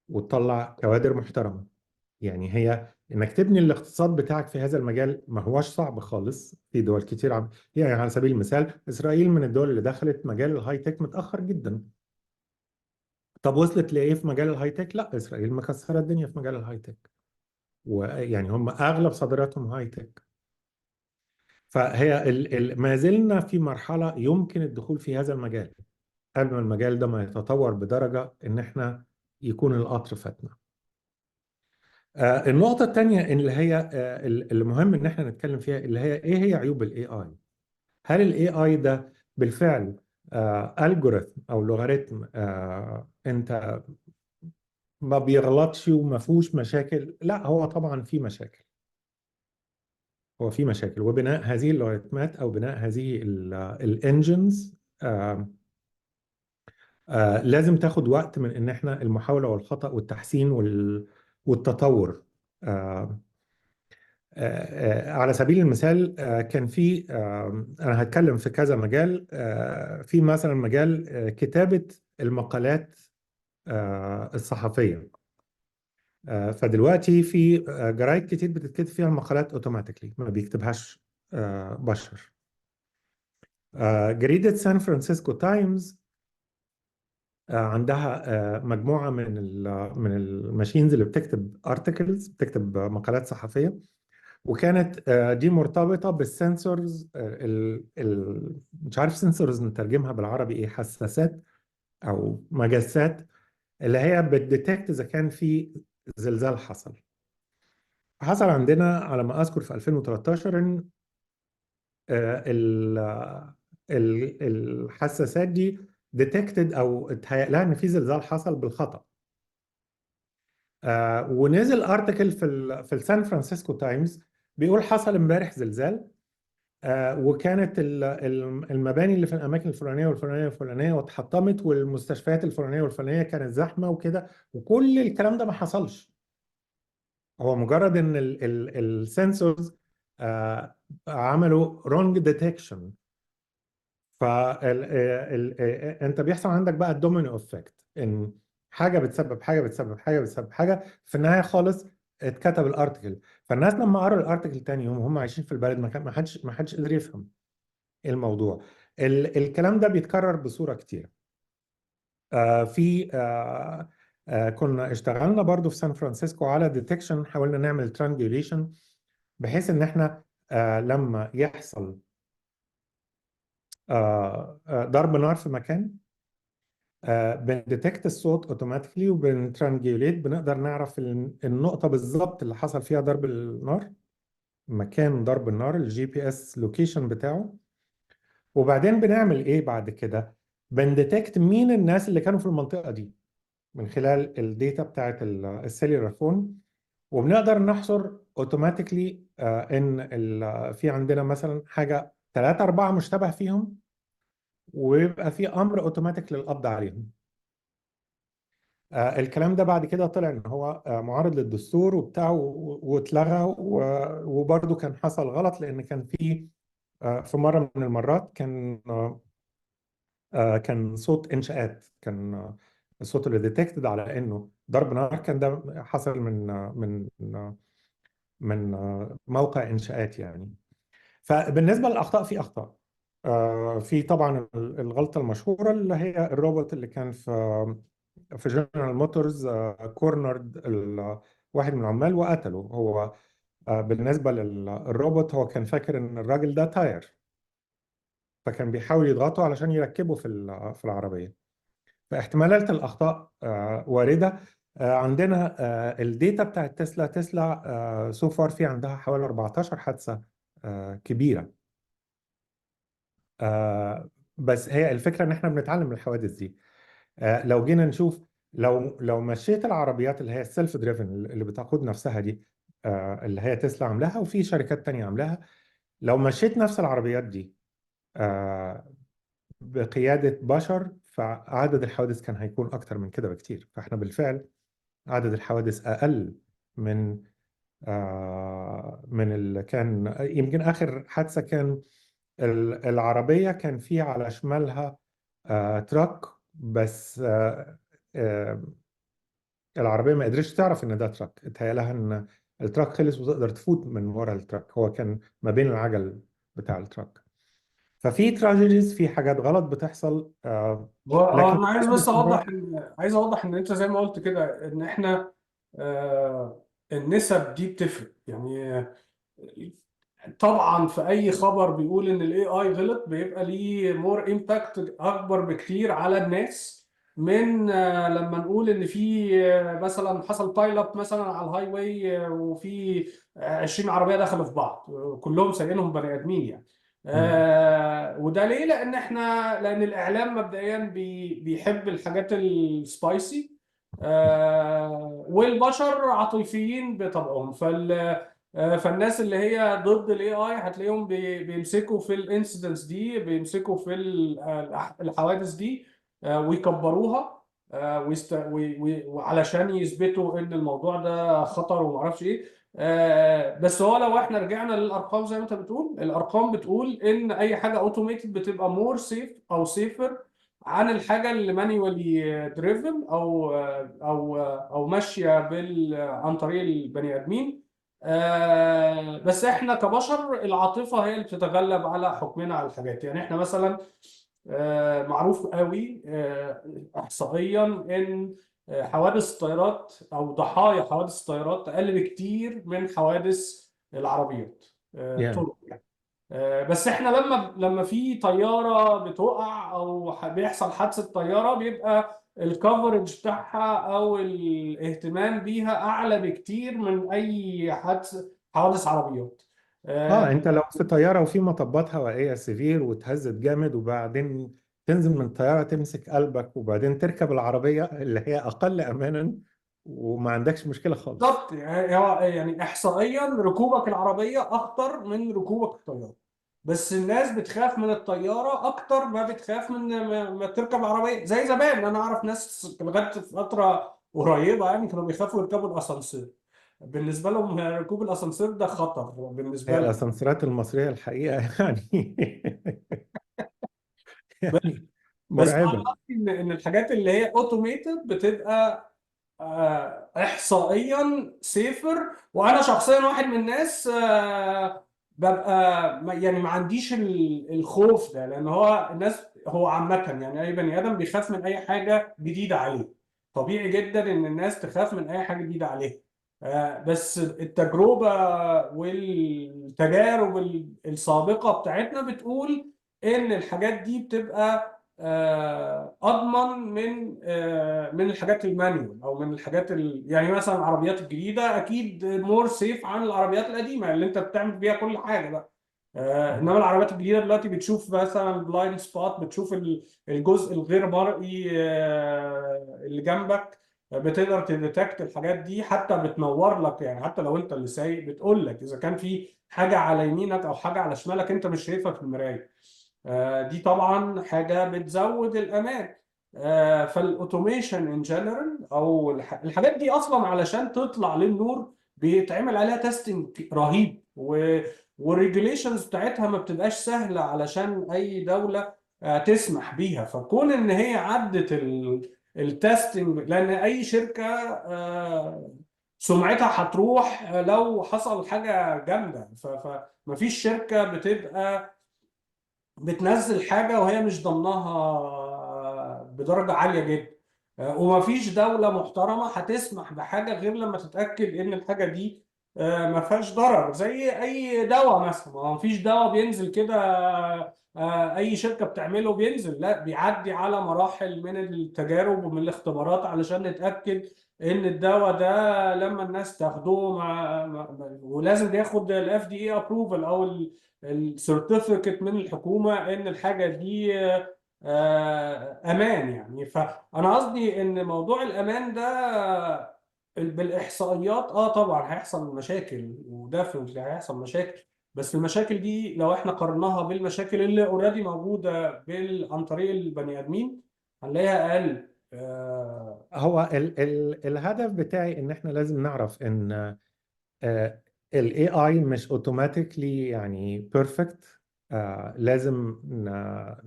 وتطلع كوادر محترمة. يعني هي انك تبني الاقتصاد بتاعك في هذا المجال ما هوش صعب خالص. في دول كتير يعني على سبيل المثال اسرائيل من الدول اللي دخلت مجال الهاي تك متاخر جدا. طب وصلت لايه في مجال الهاي تك؟ لا، اسرائيل مكسره الدنيا في مجال الهاي تك، ويعني هم اغلب صادراتهم هاي تك. فهي ما زلنا في مرحله يمكن الدخول في هذا المجال قبل ما المجال ده ما يتطور بدرجه ان احنا يكون القطر فاتنا. النقطة التانية اللي هي اللي مهم ان احنا نتكلم فيها، اللي هي ايه هي عيوب الاي اي. هل الاي اي ده بالفعل الجوريثم او لوغاريتم انت ما بيغلطش وما فيهوش مشاكل؟ لا، هو طبعا في مشاكل. هو في مشاكل، وبناء هذه اللوغاريتمات او بناء هذه الانجنز لازم تاخد وقت من ان احنا المحاولة والخطأ والتحسين والتطور. آه، على سبيل المثال كان في انا هتكلم في كذا مجال. في مثلا مجال كتابة المقالات الصحفية. فدلوقتي في جرايد كتير بتتكتب فيها المقالات اوتوماتيكلي، ما بيكتبهاش بشر. جريدة سان فرانسيسكو تايمز عندها مجموعة من الماشينز اللي بتكتب ارتكلز، بتكتب مقالات صحفية. وكانت دي مرتبطة بالسنسورز، مش عارف سنسورز نترجمها بالعربي ايه، حساسات او مجسات، اللي هي بتديتكت اذا كان في زلزال حصل عندنا على ما اذكر في 2013 ان الحساسات دي ديتكتد او اتهيأ لها ان في زلزال حصل بالخطأ. ونزل ارتكل في السان فرانسيسكو تايمز بيقول حصل امبارح زلزال، وكانت المباني اللي في الاماكن الفلانيه والفلانيه والفلانيه واتحطمت، والمستشفيات الفلانيه والفلانيه كانت زحمه وكده، وكل الكلام ده ما حصلش. هو مجرد ان السنسورز عملوا رونج ديتكشن. انت بيحصل عندك بقى الدومينو افكت، ان حاجه بتسبب حاجه بتسبب حاجه بتسبب حاجه، في النهايه خالص اتكتب الارتكل. فالناس لما قروا الارتكل تاني يوم وهم عايشين في البلد ما حدش قدر يفهم الموضوع. الكلام ده بيتكرر بصوره كتير. في كنا اشتغلنا برضو في سان فرانسيسكو على ديتكشن، حاولنا نعمل ترانجوليشن بحيث ان احنا لما يحصل ضرب نار في مكان، بنديتكت الصوت اوتوماتيكلي وبنترانجيوليت، بنقدر نعرف النقطة بالظبط اللي حصل فيها ضرب النار، مكان ضرب النار، الجي بي اس لوكيشن بتاعه. وبعدين بنعمل ايه بعد كده؟ بنديتكت مين الناس اللي كانوا في المنطقة دي من خلال الداتا بتاعت السيلولار فون، وبنقدر نحصر اوتوماتيكلي ان في عندنا مثلا حاجة 3 4 مشتبه فيهم، ويبقى في امر اوتوماتيك للقبض عليهم. الكلام ده بعد كده طلع ان هو معارض للدستور وبتاع واتلغى، وبرضه كان حصل غلط، لان كان في مره من المرات كان صوت انشاءات، كان الصوت اللي ديتكتد على انه ضرب نار كان ده حصل من موقع انشاءات يعني. فبالنسبه للاخطاء، في اخطاء. في طبعا الغلطه المشهوره اللي هي الروبوت اللي كان في جنرال موتورز، كورنرد واحد من العمال وقتله. هو بالنسبه للروبوت هو كان فاكر ان الراجل ده تاير، فكان بيحاول يضغطه علشان يركبه في العربيه. فاحتمالات الاخطاء وارده. عندنا الداتا بتاعت تسلا سو فار في عندها حوالي 14 حادثه كبيره. بس هي الفكرة ان احنا بنتعلم من الحوادث دي. لو جينا نشوف، لو مشيت العربيات اللي هي السيلف دريفن اللي بتقود نفسها دي، اللي هي تسلا عاملاها وفي شركات تانية عاملاها، لو مشيت نفس العربيات دي بقيادة بشر، فعدد الحوادث كان هيكون أكتر من كده بكتير. فاحنا بالفعل عدد الحوادث أقل من اللي كان. يمكن آخر حادثة كان العربية كان فيه على شمالها تراك، بس العربية ما قدرتش تعرف ان ده تراك، اتهيأ لها ان التراك خلص وتقدر تفوت من ورا التراك، هو كان ما بين العجل بتاع التراك. ففي تراجيديز، في حاجات غلط بتحصل. لكن انا عايز بسبب بس اوضح استمرار. ان عايز اوضح ان انت زي ما قلت كده ان احنا النسب دي بتفرق يعني. طبعا في اي خبر بيقول ان الاي اي غلط بيبقى ليه مور امباكت اكبر بكتير على الناس من لما نقول ان في مثلا حصل بايل اب مثلا على الهاي واي، وفي 20 عربيه دخلوا في بعض كلهم سايقينهم بني ادمين يعني. مم. وده ليه؟ لان الاعلام مبدئيا بيحب الحاجات السبايسي، والبشر عاطفيين بطبعهم. فالناس اللي هي ضد الاي اي هتلاقيهم بيمسكوا في الانسيدنتس دي، بيمسكوا في الحوادث دي، ويكبروها، وعلشان يثبتوا ان الموضوع ده خطر ومعرفش ايه. بس هو لو احنا رجعنا للارقام زي ما انت بتقول، الارقام بتقول ان اي حاجه اوتوميتد بتبقى مور سيف او سيفر عن الحاجه اللي مانيوالي دريفن، او ماشيه عن طريق البني ادمين. بس احنا كبشر العاطفه هي اللي بتتغلب على حكمنا على الحاجات. يعني احنا مثلا معروف قوي احصائيا ان حوادث الطيارات او ضحايا حوادث الطيارات اقل بكتير من حوادث العربيات، yeah. الطرق يعني. بس احنا لما في طياره بتقع او بيحصل حادثه طياره، بيبقى الكفرج بتاعها او الاهتمام بيها اعلى بكتير من اي حوادث عربيات. اه، آه، انت لو في طياره وفي مطبات هوائيه سيفير واتهزت جامد، وبعدين تنزل من الطياره تمسك قلبك وبعدين تركب العربيه اللي هي اقل امانا وما عندكش مشكله خالص. بالظبط. يعني احصائيا ركوبك العربيه اخطر من ركوبك الطياره، بس الناس بتخاف من الطياره اكتر ما بتخاف من ما تركب عربيه. زي زمان انا اعرف ناس لغايه فتره قريبه يعني كانوا بيخافوا يركبوا الاسانسير. بالنسبه لهم ركوب الاسانسير ده خطر هي بالنسبه لهم. الاسانسيرات المصريه الحقيقه يعني بس يعني بس انا مرعبه. قصدي ان الحاجات اللي هي اوتوميتد بتبقى احصائيا سيفر. وانا شخصيا واحد من الناس ببقى يعني ما عنديش الخوف ده، لان هو الناس، هو عامه يعني اي بني ادم بيخاف من اي حاجه جديده عليه. طبيعي جدا ان الناس تخاف من اي حاجه جديده عليها. بس التجربه والتجارب السابقه بتاعتنا بتقول ان الحاجات دي بتبقى اضمن من الحاجات المانيوال، او من الحاجات يعني مثلا العربيات الجديده اكيد مور سيف عن العربيات القديمه اللي انت بتعمل بيها كل حاجه بقى. انما العربيات الجديده دلوقتي بتشوف مثلا بلايند سبوت، بتشوف الجزء الغير مرئي اللي جنبك، بتقدر تديتكت الحاجات دي، حتى بتنور لك يعني. حتى لو انت اللي سايق بتقول لك اذا كان في حاجه على يمينك او حاجه على شمالك انت مش شايفها في المرايه. دي طبعا حاجه بتزود الامان. فالاوتوميشن ان جنرال او الحاجات دي اصلا علشان تطلع للنور بيتعمل عليها تيستنج رهيب، والريجوليشنز بتاعتها ما بتبقاش سهله علشان اي دوله تسمح بيها. فكون ان هي عدت التستنج، لان اي شركه سمعتها هتروح لو حصل حاجه جامده. فمفيش شركه بتبقى بتنزل حاجة وهي مش ضمنها بدرجة عالية جدا. ومفيش دولة محترمة هتسمح بحاجة غير لما تتأكد إن الحاجة دي ما فيهاش ضرر. زي أي دواء مثلا، ما هو مفيش دواء بينزل كده أي شركة بتعمله بينزل، لا بيعدي على مراحل من التجارب ومن الاختبارات علشان نتأكد إن الدواء ده لما الناس تاخده ولازم ياخد ال FDA approval أو السيرتيفيكت من الحكومه ان الحاجه دي امان يعني. فانا قصدي ان موضوع الامان ده بالاحصائيات طبعا هيحصل مشاكل، وديفنتلي هيحصل مشاكل. بس المشاكل دي لو احنا قارناها بالمشاكل اللي اوريدي موجوده عن طريق البني ادمين هنلاقيها اقل. هو ال الهدف بتاعي ان احنا لازم نعرف ان ال AI مش اوتوماتيكلي يعني بيرفكت. لازم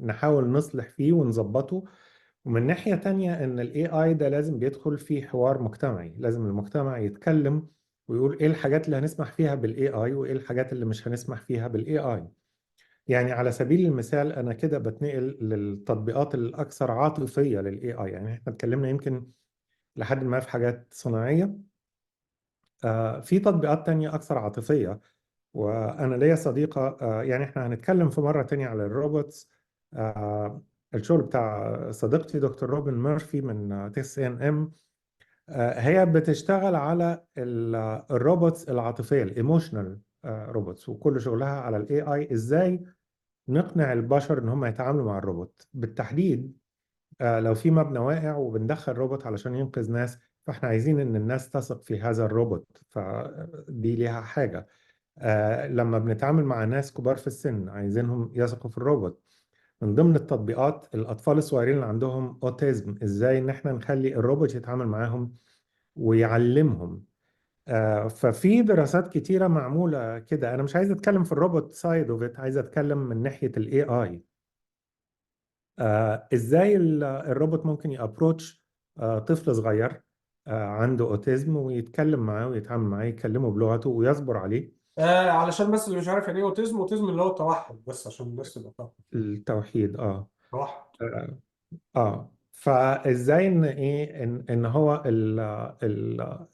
نحاول نصلح فيه ونظبطه. ومن ناحية تانية ان ال AI ده لازم بيدخل في حوار مجتمعي، لازم المجتمع يتكلم ويقول ايه الحاجات اللي هنسمح فيها بال AI وايه الحاجات اللي مش هنسمح فيها بال AI. يعني على سبيل المثال انا كده بتنقل للتطبيقات الاكثر عاطفية لل AI. يعني احنا اتكلمنا يمكن لحد ما في حاجات صناعية، في تطبيقات تانية أكثر عاطفية. وأنا ليا صديقة، يعني إحنا هنتكلم في مرة تانية على الروبوتس. آه، الشغل بتاع صديقتي دكتور روبن ميرفي من تكساس ان ام، هي بتشتغل على الروبوتس العاطفية، الايموشنال روبوتس، وكل شغلها على الاي اي ازاي نقنع البشر ان هم يتعاملوا مع الروبوت بالتحديد. لو في مبنى واقع وبندخل روبوت علشان ينقذ ناس، فاحنا عايزين ان الناس تثق في هذا الروبوت، فدي ليها حاجة. لما بنتعامل مع ناس كبار في السن عايزينهم يثقوا في الروبوت. من ضمن التطبيقات الأطفال الصغيرين اللي عندهم أوتيزم، إزاي إن إحنا نخلي الروبوت يتعامل معاهم ويعلمهم. ففي دراسات كتيرة معمولة كده. أنا مش عايز أتكلم في الروبوت سايد اوف ات، عايز أتكلم من ناحية الاي اي. إزاي الروبوت ممكن يابروتش طفل صغير عنده أوتيزم ويتكلم معاه ويتعامل معاه، يكلمه بلغته ويصبر عليه. علشان بس اللي مش عارف يعني ايه اوتيزم، اوتيزم اللي هو التوحد، بس عشان الناس تبقى فاهمه. التوحيد، توحد. اه فازاي ان ايه ان هو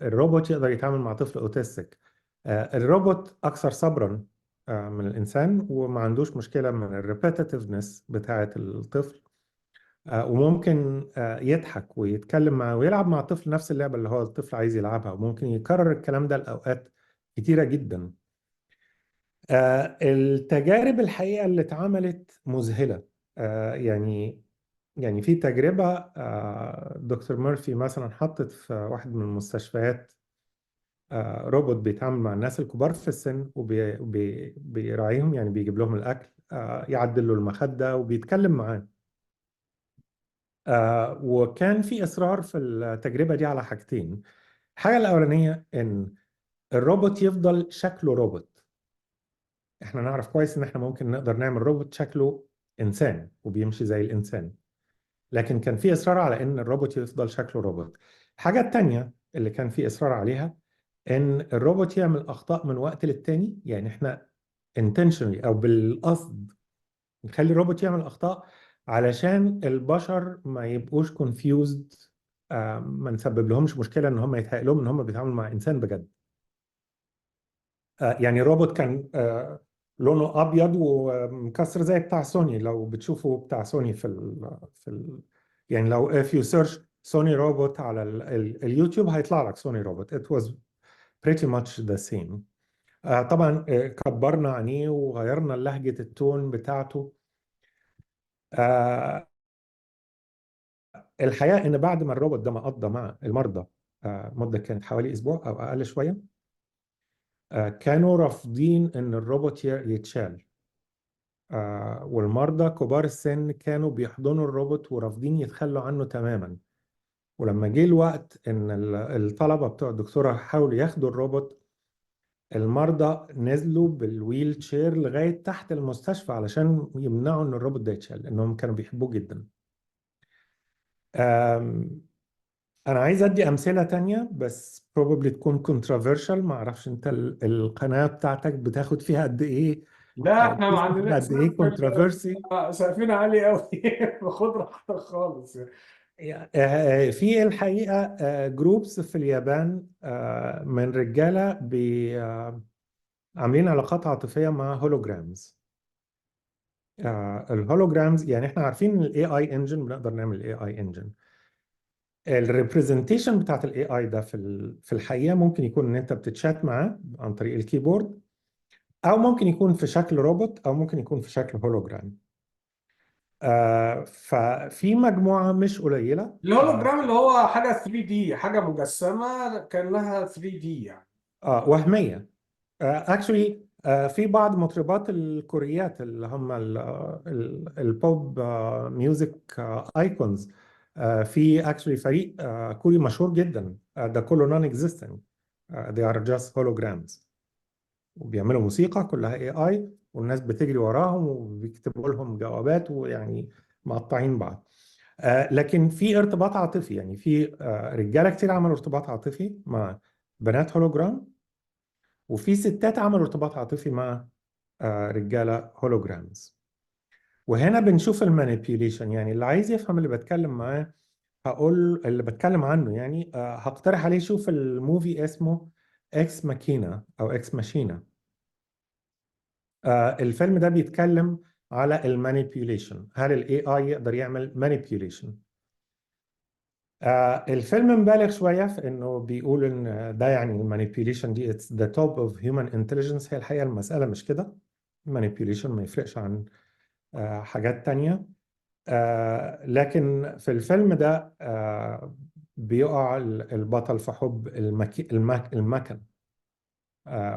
الروبوت يقدر يتعامل مع طفل اوتيستيك. الروبوت اكثر صبرا من الانسان، وما عندوش مشكله من الريبيتitiveness بتاعه الطفل. وممكن يضحك ويتكلم معاه ويلعب مع الطفل نفس اللعبه اللي هو الطفل عايز يلعبها، وممكن يكرر الكلام ده لاوقات كتيره جدا. التجارب الحقيقه اللي اتعملت مذهله. يعني في تجربة، دكتور ميرفي مثلا حطت في واحد من المستشفيات روبوت بيتعامل مع الناس الكبار في السن وبيراعيهم، يعني بيجيب لهم الأكل، يعدل له المخدة وبيتكلم معاه. وكان في إصرار في التجربة دي على حاجتين. الحاجة الأولانية إن الروبوت يفضل شكله روبوت. احنا نعرف كويس إن احنا ممكن نقدر نعمل روبوت شكله إنسان وبيمشي زي الإنسان، لكن كان في إصرار على إن الروبوت يفضل شكله روبوت. الحاجة التانية اللي كان في إصرار عليها إن الروبوت يعمل أخطاء من وقت للتاني. يعني إحنا intentionally أو بالقصد نخلي الروبوت يعمل أخطاء علشان البشر ما يبقوش confused، ما نسبب لهمش مشكلة إن هم يتهيأ لهم إن هم بيتعاملوا مع إنسان بجد. يعني الروبوت كان لونه ابيض ومكسر زي بتاع سوني. لو بتشوفوا بتاع سوني يعني لو if you search سوني روبوت على اليوتيوب هيطلع لك سوني روبوت. It was pretty much the same. طبعا كبرنا عينيه وغيرنا لهجة التون بتاعته. آه، الحقيقة ان بعد ما الروبوت ده ما قضى مع المرضى مدة كانت حوالي اسبوع او اقل شوية، كانوا رافضين ان الروبوت يتشال. والمرضى كبار السن كانوا بيحضنوا الروبوت ورافضين يتخلوا عنه تماما. ولما جه الوقت ان الطلبة بتوع الدكتورة حاولوا ياخدوا الروبوت، المرضى نزلوا بالويل تشير لغاية تحت المستشفى علشان يمنعوا ان الروبوت ده يتشال، لانهم كانوا بيحبوه جدا. آم، انا عايز ادي امثلة تانية بس probably تكون controversial. ما اعرفش انت القناة بتاعتك بتاخد فيها قد ايه، لا او احنا ما بتسمح فيها عندناش قد ايه controversy. سقفنا عالي قوي. خد راحتك خالص يعني. في الحقيقة جروبس في اليابان من رجالة عاملين علاقات عاطفية مع هولوجرامز. الهولوجرامز يعني احنا عارفين ان الاي اي انجن بنقدر نعمل اي اي انجن. الريبريزنتيشن بتاعت الاي اي ده في الحقيقة ممكن يكون ان انت بتتشات معاه عن طريق الكيبورد، او ممكن يكون في شكل روبوت، او ممكن يكون في شكل هولوجرام. ففي مجموعة مش قليلة. الهولوجرام اللي هو حاجه 3 دي، حاجه مجسمه كانها 3 دي يعني. وهمية. اكشولي في بعض مطربات الكوريات اللي هم البوب ميوزك ايكونز. في اكشولي فريق كوري مشهور جدا، ده كله نون اكزيستنج. they are just holograms، وبيعملوا موسيقى كلها اي اي، والناس بتجري وراهم وبيكتبوا لهم جوابات، ويعني مقطعين بعض. لكن في ارتباط عاطفي. يعني في رجاله كتير عملوا ارتباط عاطفي مع بنات هولوجرام، وفي ستات عملوا ارتباط عاطفي مع رجاله هولوجرامز. وهنا بنشوف المانيبيوليشن. يعني اللي عايز يفهم اللي بتكلم معاه، هقول اللي بتكلم عنه. يعني هقترح عليه يشوف الموفي اسمه اكس ماكينة او اكس ماشينا. الفيلم ده بيتكلم على المانيبيوليشن. هل الاي اي يقدر يعمل مانيبيوليشن؟ الفيلم مبالغ شوية في انه بيقول ان ده يعني المانيبيوليشن دي it's the top of human intelligence. هي الحقيقة المسألة مش كده. المانيبيوليشن ما يفرقش عن حاجات تانية. لكن في الفيلم ده بيقع البطل في حب المكن.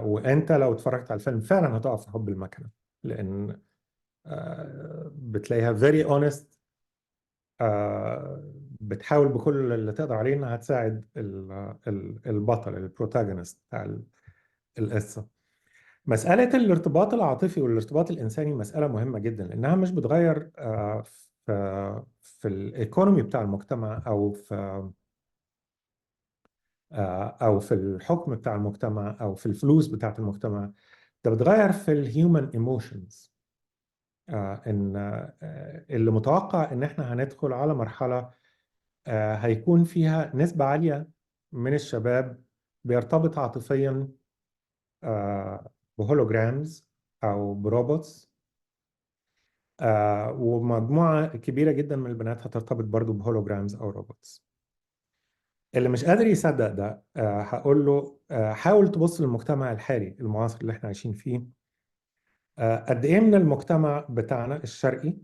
وانت لو اتفرجت على الفيلم فعلا هتقع في حب المكنة، لان بتلاقيها very honest. بتحاول بكل اللي تقدر عليه انها تساعد البطل البروتاغونست بتاع القصة. مسألة الارتباط العاطفي والارتباط الإنساني مسألة مهمة جدا، لأنها مش بتغير في الإيكونومي بتاع المجتمع أو في الحكم بتاع المجتمع أو في الفلوس بتاعت المجتمع. ده بتغير في الهيومن ايموشنز. إن اللي متوقع إن إحنا هندخل على مرحلة هيكون فيها نسبة عالية من الشباب بيرتبط عاطفيا بهولوجرامز أو بروبوتس. ومجموعة كبيرة جدا من البنات هترتبط برضو بهولوجرامز أو روبوتس. اللي مش قادر يصدق ده هقول له حاول تبص للمجتمع الحالي المعاصر اللي احنا عايشين فيه. قد إيه من المجتمع بتاعنا الشرقي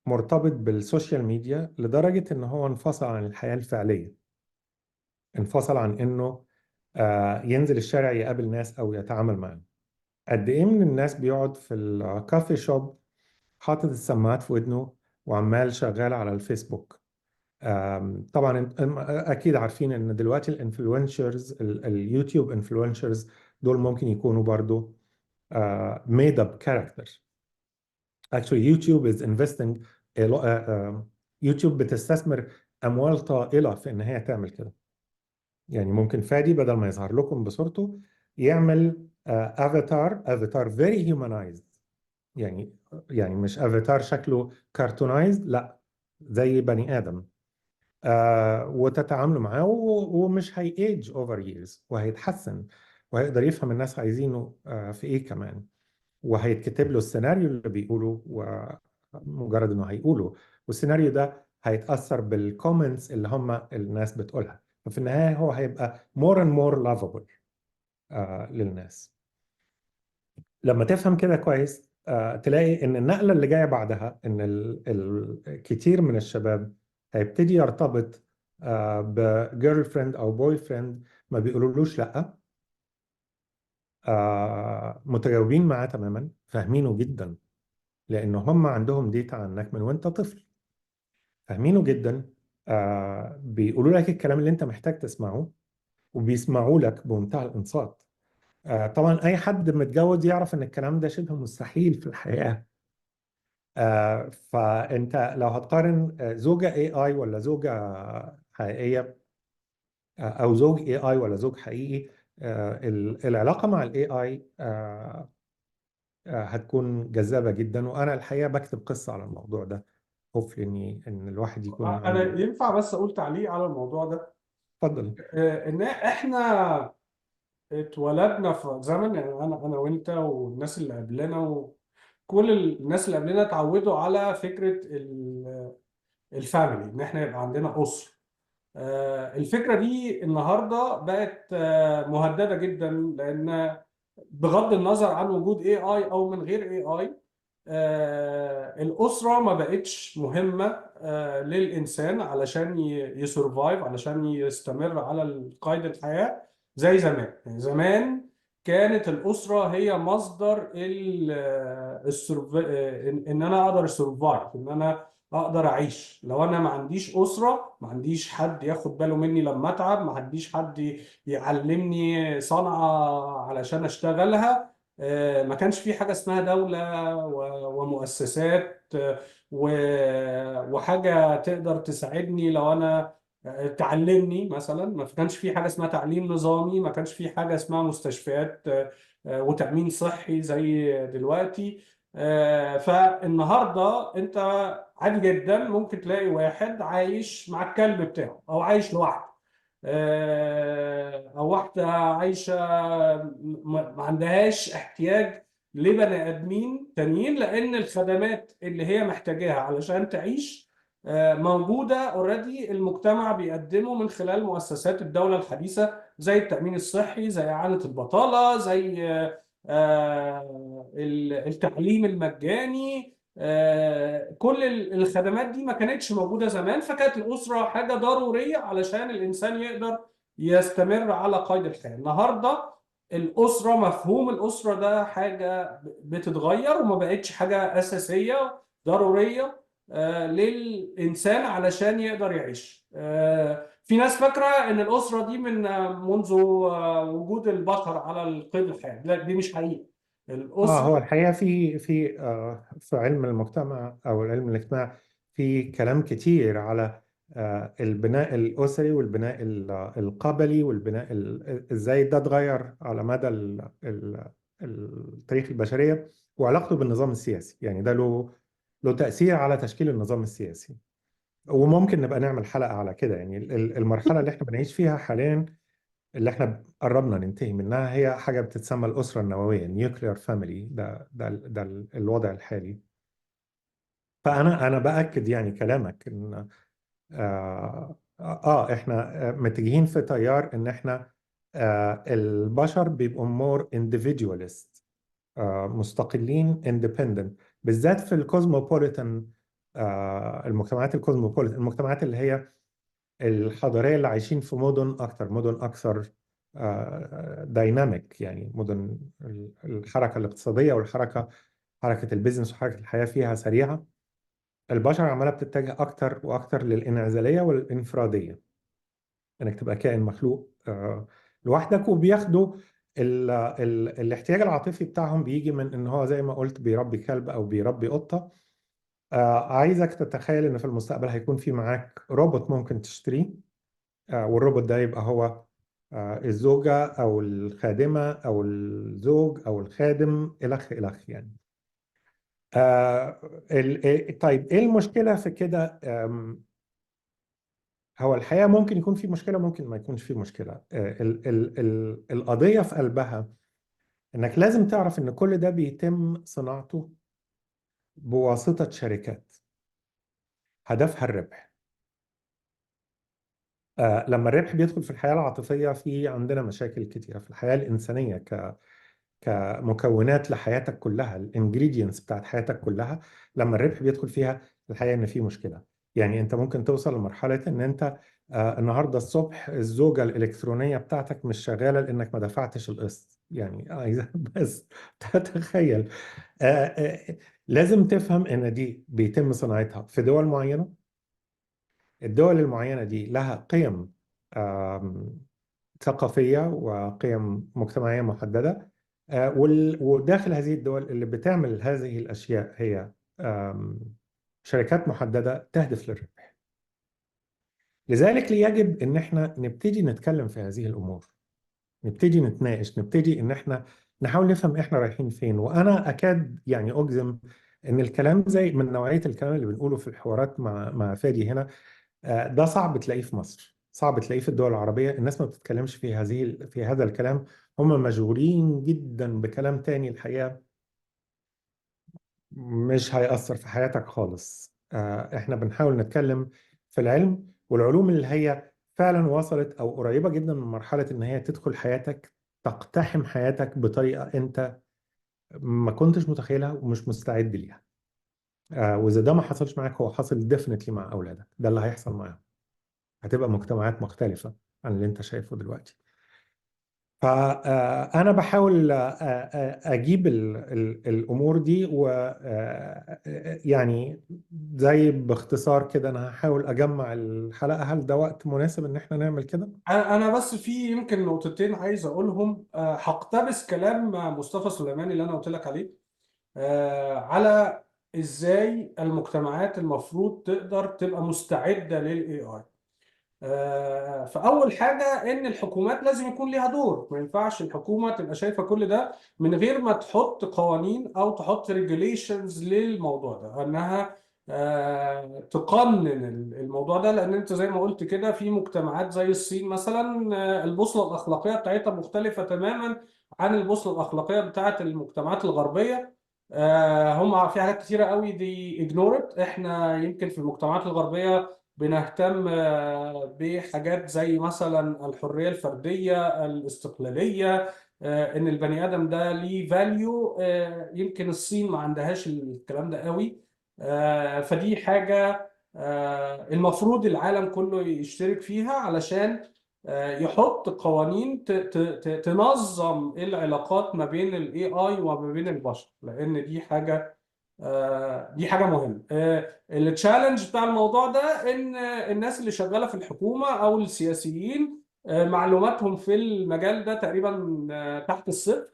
مرتبط بالسوشيال ميديا لدرجة إن هو انفصل عن الحياة الفعلية، انفصل عن إنه ينزل الشارع يقابل ناس أو يتعامل معهم. قد إيه من الناس بيقعد في الكافي شوب حاطط السماعات في ودنه وعمال شغال على الفيسبوك. طبعا اكيد عارفين ان دلوقتي الانفلونسرز اليوتيوب انفلونسرز دول ممكن يكونوا برضو made up character. Actually YouTube is investing يوتيوب بتستثمر اموال طائلة في ان هي تعمل كده. يعني ممكن فادي بدل ما يظهر لكم بصورته يعمل افاتار very humanized. يعني مش افاتار شكله كرتونايزد، لا، زي بني ادم. وتتعاملوا معاه ومش هيأيج اوفر ييرز، وهيتحسن وهيقدر يفهم الناس عايزينه في ايه كمان. وهيتكتب له السيناريو اللي بيقوله، ومجرد انه هيقوله والسيناريو ده هيتأثر بالكومنتس اللي هم الناس بتقولها. ففي النهاية هو هيبقى more and more lovable للناس. لما تفهم كده كويس تلاقي ان النقلة اللي جاية بعدها ان الكثير من الشباب هيبتدي يرتبط بجيرل فريند او بوي فريند ما بيقولولوش لا. متجاوبين معاه تماما، فاهمينه جدا، لان هم عندهم ديتا عنك من وانت طفل، فاهمينه جدا. بيقولوا لك الكلام اللي انت محتاج تسمعه، وبيسمعوا لك بمنتهى الانصات. طبعا اي حد متجوز يعرف ان الكلام ده شبه مستحيل في الحياة. فانت لو هتقارن زوجة AI ولا زوجة حقيقية، او زوج AI ولا زوج حقيقي، العلاقة مع ال AI هتكون جذابة جدا. وانا الحقيقة بكتب قصة على الموضوع ده. خوف ان الواحد يكون انا عنده. ينفع بس اقول تعليق على الموضوع ده؟ اتفضل. ان احنا اتولدنا في زمن، يعني انا وانت والناس اللي قبلنا وكل الناس اللي قبلنا اتعودوا على فكره الفاميلي، ان احنا يبقى عندنا اسره. الفكره دي النهارده بقت مهدده جدا، لان بغض النظر عن وجود AI او من غير AI، الأسرة ما بقتش مهمة للإنسان علشان يسرفايف، علشان يستمر على قيد الحياة زي زمان. يعني زمان كانت الأسرة هي مصدر إن أنا أقدر سرفايف، إن أنا أقدر أعيش. لو أنا ما عنديش أسرة، ما عنديش حد ياخد باله مني لما أتعب، ما عنديش حد يعلمني صنعة علشان أشتغلها، ما كانش في حاجة اسمها دولة ومؤسسات وحاجة تقدر تساعدني لو أنا تعلمني مثلا. ما كانش في حاجة اسمها تعليم نظامي، ما كانش في حاجة اسمها مستشفيات وتأمين صحي زي دلوقتي. فالنهاردة أنت عادي جدا ممكن تلاقي واحد عايش مع الكلب بتاعه، أو عايش لوحده، أو واحدة عايشة ما عندهاش احتياج لبني ادمين تانيين، لان الخدمات اللي هي محتاجاها علشان تعيش موجوده اوريدي. المجتمع بيقدمه من خلال مؤسسات الدوله الحديثه، زي التامين الصحي، زي اعاله البطاله، زي التعليم المجاني، كل الخدمات دي ما كانتش موجودة زمان، فكانت الأسرة حاجة ضرورية علشان الإنسان يقدر يستمر على قيد الحياة. النهاردة الأسرة، مفهوم الأسرة ده حاجة بتتغير وما بقتش حاجة أساسية ضرورية للإنسان علشان يقدر يعيش. في ناس فاكرة إن الأسرة دي منذ وجود البشر على القيد الحياة. لا، دي مش حقيقة. هو الأسرة الحقيقة في علم المجتمع أو علم الاجتماع في كلام كتير على البناء الأسري والبناء القبلي والبناء إزاي ده اتغير على مدى التاريخ البشرية وعلاقته بالنظام السياسي. يعني ده له تأثير على تشكيل النظام السياسي. وممكن نبقى نعمل حلقة على كده. يعني المرحلة اللي احنا بنعيش فيها حاليا، اللي احنا قربنا ننتهي منها، هي حاجة بتتسمى الأسرة النووية، نيوكلير فاميلي. ده الوضع الحالي. فأنا بأكد يعني كلامك إن احنا متجهين في تيار إن احنا البشر بيبقوا مور individualist، مستقلين independent، بالذات في الكوزموبوليتان. المجتمعات الكوزموبوليتان، المجتمعات اللي هي الحضارية، اللي عايشين في مدن أكثر دايناميك. يعني مدن الحركة الاقتصادية حركة البيزنس وحركة الحياة فيها سريعة. البشر عمالة بتتجه أكتر وأكتر للانعزالية والانفرادية، إنك تبقى كائن مخلوق لوحدك. وبياخدوا الاحتياج العاطفي بتاعهم بيجي من إن هو زي ما قلت بيربي كلب أو بيربي قطة. عايزك تتخيل إن في المستقبل هيكون في معاك روبوت ممكن تشتريه، والروبوت ده يبقى هو الزوجة أو الخادمة أو الزوج أو الخادم إلخ إلخ يعني. طيب إيه المشكلة في كده؟ هو الحقيقة ممكن يكون في مشكلة، ممكن ما يكونش في مشكلة. القضية في قلبها إنك لازم تعرف إن كل ده بيتم صناعته بواسطة شركات هدفها الربح. لما الربح بيدخل في الحياة العاطفية، في عندنا مشاكل كتيرة في الحياة الإنسانية كمكونات لحياتك كلها، الانجريدينتس بتاعت حياتك كلها. لما الربح بيدخل فيها، الحقيقة ان في مشكلة. يعني انت ممكن توصل لمرحلة ان انت النهاردة الصبح الزوجة الإلكترونية بتاعتك مش شغالة لانك ما دفعتش القسط. يعني عايزة بس تتخيل. لازم تفهم ان دي بيتم صناعتها في دول معينة. الدول المعينة دي لها قيم ثقافية وقيم مجتمعية محددة. وداخل هذه الدول اللي بتعمل هذه الأشياء هي شركات محددة تهدف للربح. لذلك يجب إن احنا نبتدي نتكلم في هذه الأمور، نبتدي نتناقش، نبتدي إن احنا نحاول نفهم احنا رايحين فين. وأنا أكاد يعني أجزم إن الكلام زي من نوعية الكلام اللي بنقوله في الحوارات مع فادي هنا، ده صعب تلاقيه في مصر، صعب تلاقيه في الدول العربية. الناس ما بتتكلمش في هذا الكلام. هم مشغولين جدا بكلام تاني الحقيقة مش هيأثر في حياتك خالص. احنا بنحاول نتكلم في العلم والعلوم اللي هي فعلا وصلت او قريبة جدا من مرحلة ان هي تدخل حياتك، تقتحم حياتك بطريقة انت ما كنتش متخيلها ومش مستعد ليها. واذا ده ما حصلش معاك، هو حصل ديفنتلي مع اولادك. ده اللي هيحصل معاهم. هتبقى مجتمعات مختلفة عن اللي انت شايفه دلوقتي. فأنا بحاول أجيب الأمور دي، و يعني زي باختصار كده أنا هحاول أجمع الحلقة. هل ده وقت مناسب إن احنا نعمل كده؟ أنا بس في يمكن نقطتين عايز أقولهم. هقتبس كلام مصطفى سليماني اللي أنا قلت لك عليه، على إزاي المجتمعات المفروض تقدر تبقى مستعدة لل AI. فأول حاجة إن الحكومات لازم يكون ليها دور. ما ينفعش الحكومة تبقى شايفة كل ده من غير ما تحط قوانين أو تحط ريجوليشنز للموضوع ده، أنها تقنن الموضوع ده. لأن أنت زي ما قلت كده، في مجتمعات زي الصين مثلا البوصلة الأخلاقية بتاعتها مختلفة تماما عن البوصلة الأخلاقية بتاعت المجتمعات الغربية. هم في حاجات كتيرة قوي دي ignored. احنا يمكن في المجتمعات الغربية بنهتم بحاجات زي مثلا الحرية الفردية، الاستقلالية، ان البني ادم ده ليه فاليو. يمكن الصين ما عندهاش الكلام ده قوي. فدي حاجة المفروض العالم كله يشترك فيها علشان يحط قوانين تنظم العلاقات ما بين الاي اي وما بين البشر، لان دي حاجة مهمة. التشالنج بتاع الموضوع ده ان الناس اللي شغالة في الحكومة او السياسيين معلوماتهم في المجال ده تقريبا تحت الصفر.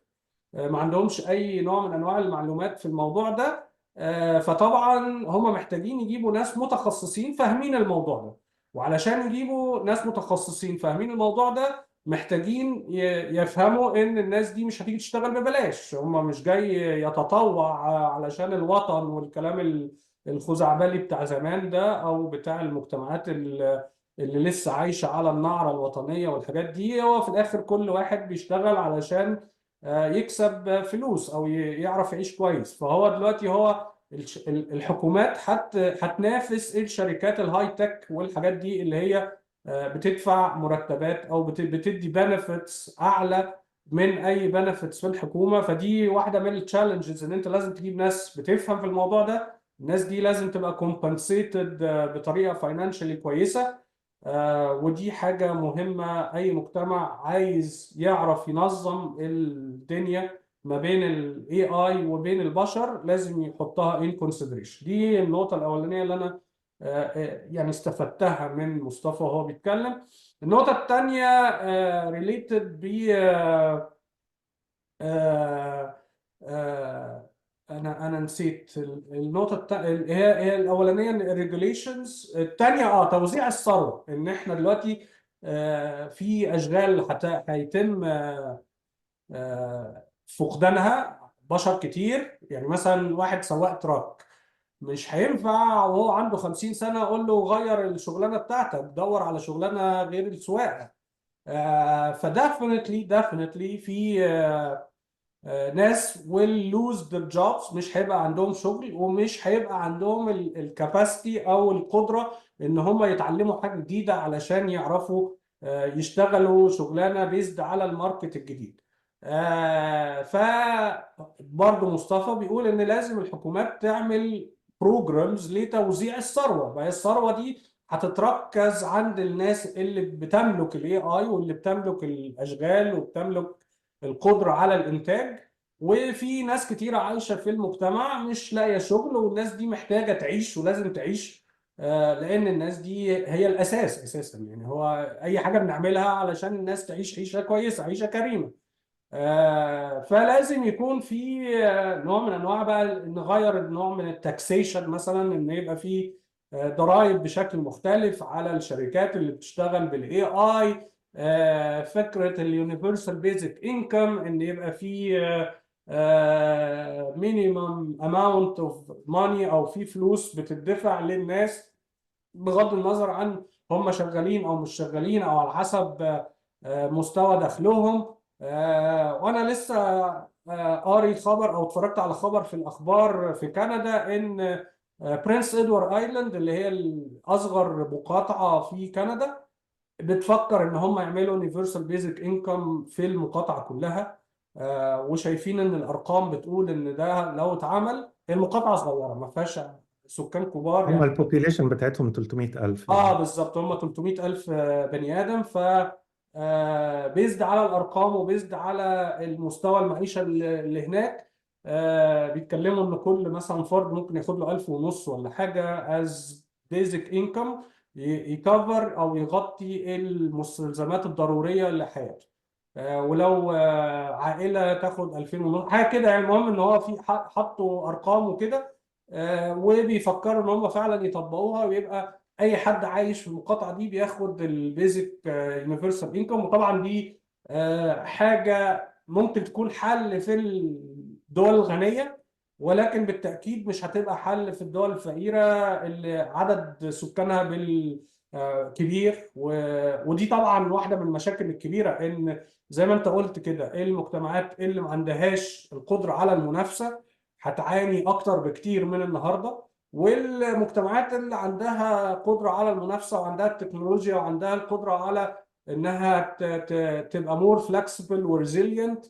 ما عندهمش اي نوع من انواع المعلومات في الموضوع ده. فطبعا هم محتاجين يجيبوا ناس متخصصين فاهمين الموضوع ده، وعلشان يجيبوا ناس متخصصين فاهمين الموضوع ده محتاجين يفهموا ان الناس دي مش هتيجي تشتغل ببلاش. هم مش جاي يتطوع علشان الوطن والكلام الخزعبلي بتاع زمان ده، او بتاع المجتمعات اللي لسه عايشة على النعرة الوطنية والحاجات دي. هو في الاخر كل واحد بيشتغل علشان يكسب فلوس او يعرف يعيش كويس. فهو دلوقتي الحكومات هتنافس الشركات الهاي تك والحاجات دي اللي هي بتدفع مرتبات او بتدي بنفيتس اعلى من اي بنفيتس في الحكومه. فدي واحده من التشالنجز، ان انت لازم تجيب ناس بتفهم في الموضوع ده. الناس دي لازم تبقى كومبنسيتد بطريقه فاينانشالي كويسه. ودي حاجة مهمة. أي مجتمع عايز يعرف ينظم الدنيا ما بين ال AI وبين البشر لازم يحطها in consideration. دي النقطة الأولانية اللي أنا يعني استفدتها من مصطفى وهو بيتكلم. النقطة الثانية related ب آه، انا نسيت النقطه هي الاولانيه الريجوليشنز. الثانيه توزيع الثروه. ان احنا دلوقتي في اشغال هيتم فقدانها بشر كتير. يعني مثلا واحد سواق تراك مش هينفع وهو عنده 50 سنه اقول له غير الشغلانه بتاعتك دور على شغلانه غير السواقه. فديفنتلي في ناس will lose their jobs. مش هيبقى عندهم شغل ومش هيبقى عندهم الكاباسيتي او القدره ان هم يتعلموا حاجه جديده علشان يعرفوا يشتغلوا شغلانه بيزد على الماركت الجديد. فبرضه مصطفى بيقول ان لازم الحكومات تعمل بروجرامز لتوزيع الثروه. ما هي الثروه دي هتتركز عند الناس اللي بتملك الاي اي واللي بتملك الاشغال وبتملك القدرة على الإنتاج. وفي ناس كتيرة عايشة في المجتمع مش لاقية شغل، والناس دي محتاجة تعيش ولازم تعيش. لأن الناس دي هي الأساس أساسا. يعني هو أي حاجة بنعملها علشان الناس تعيش عيشة كويسة، عيشة كريمة. فلازم يكون في نوع من أنواع بقى نغير النوع من التاكسيشن، مثلا إن يبقى في ضرائب بشكل مختلف على الشركات اللي بتشتغل بالاي اي. فكره اليونيفرسال بيزك انكم، ان يبقى في مينيمم اماونت اوف ماني او في فلوس بتدفع للناس بغض النظر عن هم شغالين او مش شغالين، او على حسب مستوى دخلهم. وانا لسه قاري خبر او اتفرجت على خبر في الاخبار في كندا ان برنس ادوارد ايلاند اللي هي الاصغر مقاطعه في كندا بتفكر ان هم يعملوا يونيفرسال بيزك انكم في المقاطعه كلها. وشايفين ان الارقام بتقول ان ده لو اتعمل، المقاطعه صغيره ما فيهاش سكان كبار هم يعني. البوبيليشن بتاعتهم 300,000 يعني. بالظبط هم 300 ألف بني آدم. ف بيزد على الأرقام وبيزد على المستوى المعيشة اللي هناك. بيتكلموا إن كل مثلا فرد ممكن ياخد له 1500 ولا حاجة as basic income يكفر أو يغطي المستلزمات الضرورية لحياته. ولو عائلة تاخد 2000 ونص حاجة كده. يعني المهم إن هو في حطوا أرقام وكده. وبيفكروا إن هم فعلا يطبقوها، ويبقى اي حد عايش في المقاطعه دي بياخد البيزك يونيفرسال انكم. وطبعا دي حاجه ممكن تكون حل في الدول الغنيه، ولكن بالتاكيد مش هتبقى حل في الدول الفقيره اللي عدد سكانها كبير. ودي طبعا واحده من المشاكل الكبيره، ان زي ما انت قلت كده المجتمعات اللي ما عندهاش القدره على المنافسه هتعاني اكتر بكتير من النهارده. والمجتمعات اللي عندها قدرة على المنافسة وعندها التكنولوجيا وعندها القدرة على انها تبقى مور فلكسبل وريزيلينت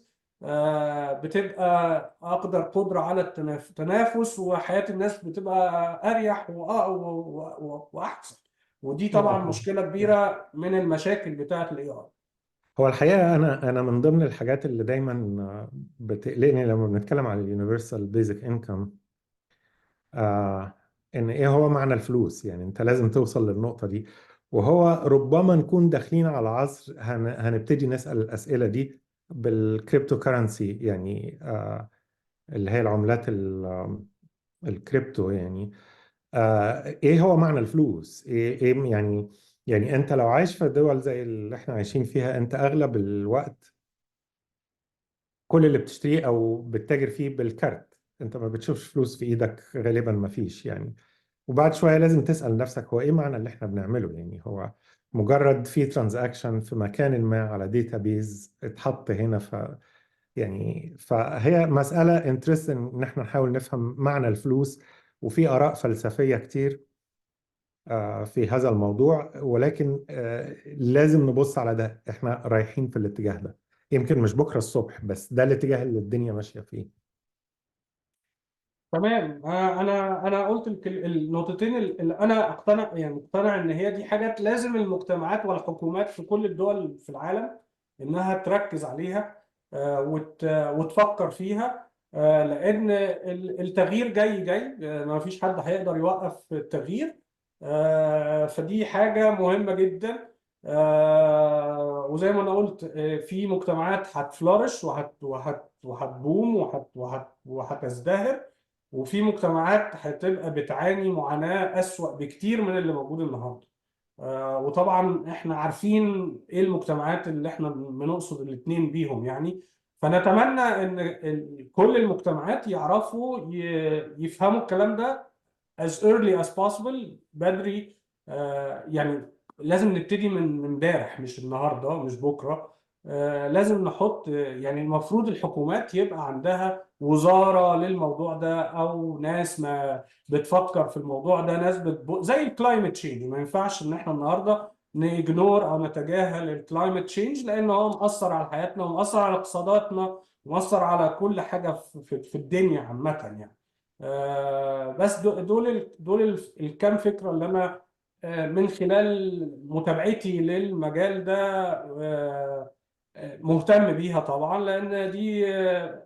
بتبقى أقدر قدرة على التنافس، وحياة الناس بتبقى أريح وأحسن. ودي طبعا مشكلة كبيرة من المشاكل بتاعة ال AI. هو الحقيقة أنا من ضمن الحاجات اللي دايما بتقلقني لما بنتكلم عن اليونيفرسال بيزك انكم، إن إيه هو معنى الفلوس. يعني أنت لازم توصل للنقطة دي، وهو ربما نكون داخلين على عصر هنبتدي نسأل الأسئلة دي بالكريبتو كرنسي، يعني اللي هي العملات الكريبتو. يعني ايه هو معنى الفلوس؟ ايه يعني انت لو عايش في دول زي اللي احنا عايشين فيها، انت اغلب الوقت كل اللي بتشتريه او بتتاجر فيه بالكارت، انت ما بتشوفش فلوس في ايدك غالبا، ما فيش يعني. وبعد شوية لازم تسأل نفسك هو ايه معنى اللي احنا بنعمله؟ يعني هو مجرد في ترانزاكشن في مكان ما على داتابيز اتحط هنا. يعني فهي مسألة انترستنج ان احنا نحاول نفهم معنى الفلوس، وفي آراء فلسفية كتير في هذا الموضوع. ولكن لازم نبص على ده، احنا رايحين في الاتجاه ده. يمكن مش بكرة الصبح، بس ده الاتجاه اللي الدنيا ماشية فيه. تمام. انا قلت النقطتين اللي انا اقتنع، يعني مقتنع ان هي دي حاجات لازم المجتمعات والحكومات في كل الدول في العالم انها تركز عليها، وتفكر فيها، لان التغيير جاي. ما فيش حد هيقدر يوقف التغيير. فدي حاجة مهمة جدا. وزي ما انا قلت، في مجتمعات هتفلورش وهتبوم وهتزدهر، وفي مجتمعات هتبقى بتعاني معاناة أسوأ بكتير من اللي موجود النهاردة. وطبعا احنا عارفين ايه المجتمعات اللي احنا بنقصد الاتنين بيهم يعني. فنتمنى ان كل المجتمعات يعرفوا يفهموا الكلام ده as early as possible، بدري. يعني لازم نبتدي من امبارح، مش النهارده، مش بكره. لازم نحط، يعني المفروض الحكومات يبقى عندها وزاره للموضوع ده، او ناس ما بتفكر في الموضوع ده، ناس زي الكلايمت تشينج. ما ينفعش ان احنا النهارده نيجنور او نتجاهل الكلايمت تشينج، لان هو مأثر على حياتنا ومأثر على اقتصاداتنا ومأثر على كل حاجه في الدنيا عامه يعني. بس دول الكام فكرة اللي أنا من خلال متابعتي للمجال ده مهتم بيها طبعا، لأن دي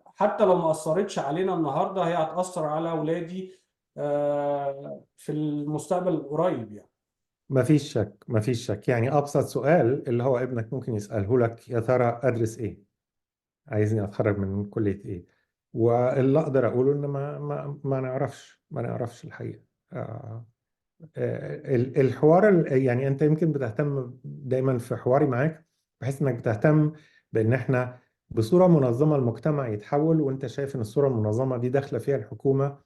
حتى لو ما أثرتش علينا النهاردة، هي هتأثر على أولادي في المستقبل القريب يعني. ما فيش شك. يعني أبسط سؤال اللي هو ابنك ممكن يسأله لك: يا ترى أدرس إيه؟ عايزني أتخرج من كلية إيه؟ واللي أقدر أقوله إن ما نعرفش الحقيقة. الحوار يعني أنت يمكن بتهتم دايما في حواري معاك، بحيث إنك بتهتم بإن إحنا بصورة منظمة المجتمع يتحول، وأنت شايف إن الصورة المنظمة دي داخلة فيها الحكومة.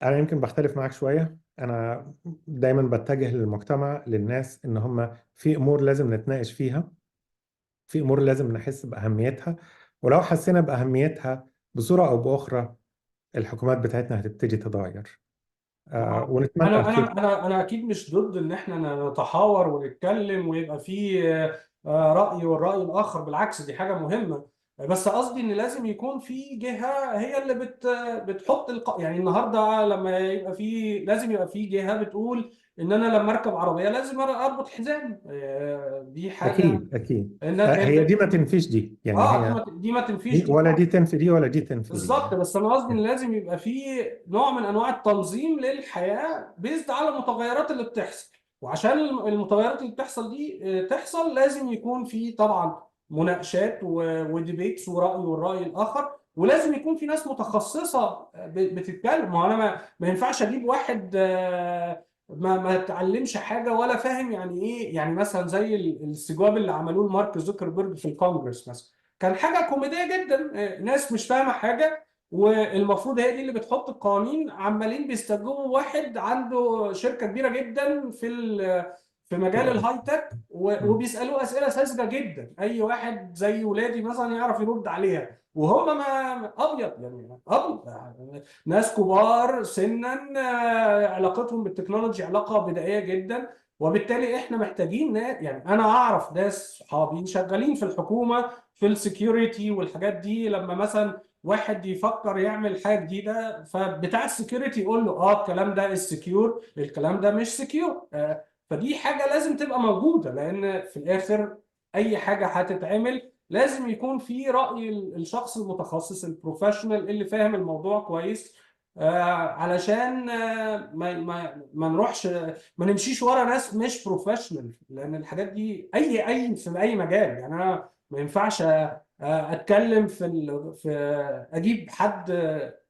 أنا يمكن بختلف معاك شوية. أنا دايما بتجه للمجتمع، للناس، إن هم في أمور لازم نتناقش فيها، في أمور لازم نحس بأهميتها. ولو حسينا بأهميتها بصورة أو بأخرى، الحكومات بتاعتنا هتبتدي تتغير. ونتمنى انا الخير. انا انا انا اكيد مش ضد ان احنا نتحاور ونتكلم ويبقى في راي والراي الاخر، بالعكس دي حاجه مهمه. بس قصدي ان لازم يكون في جهه هي اللي بتحط يعني النهارده لما يبقى في، لازم يبقى في جهه بتقول ان انا لما اركب عربيه لازم اربط حزام. دي حاجه أكيد أكيد. ان هي دي ما تنفيش دي، يعني هي دي ما تنفيش دي، دي. ولا دي تنفي دي ولا دي تنفي دي بالظبط. يعني. بس انا قصدي ان لازم يبقى في نوع من انواع التنظيم للحياه بيزد على المتغيرات اللي بتحصل. وعشان المتغيرات اللي بتحصل دي تحصل، لازم يكون في طبعا مناقشات وديبيتس ورأي والرأي الآخر، ولازم يكون في ناس متخصصة بتتكلم. ما انا ما ينفعش اجيب واحد ما اتعلمش حاجة ولا فاهم يعني ايه. يعني مثلا زي الاستجواب اللي عملوه لمارك زوكربيرج في الكونجرس مثلا، كان حاجة كوميدية جدا. ناس مش فاهمة حاجة، والمفروض هي دي اللي بتحط القوانين، عمالين بيستخدموا واحد عنده شركة كبيرة جدا في مجال الهاي تك، وبيسألوه أسئلة ساذجة جدا. أي واحد زي ولادي مثلا يعرف يرد عليها، وهم ما أبيض يعني، أبيض يعني ناس كبار سنا، علاقتهم بالتكنولوجي علاقة بدائية جدا. وبالتالي احنا محتاجين يعني انا اعرف ناس صحابي شغالين في الحكومه في السكيورتي والحاجات دي، لما مثلا واحد يفكر يعمل حاجه جديده فبتاع السكيورتي يقول له اه الكلام ده السكيور، الكلام ده مش سكيور. فدي حاجه لازم تبقى موجوده، لان في الاخر اي حاجه هتتعمل لازم يكون في راي الشخص المتخصص البروفيشنال اللي فاهم الموضوع كويس، علشان ما نروحش ما نمشيش ورا ناس مش بروفيشنال. لان الحاجات دي اي في اي مجال، يعني انا ما ينفعش اتكلم في اجيب حد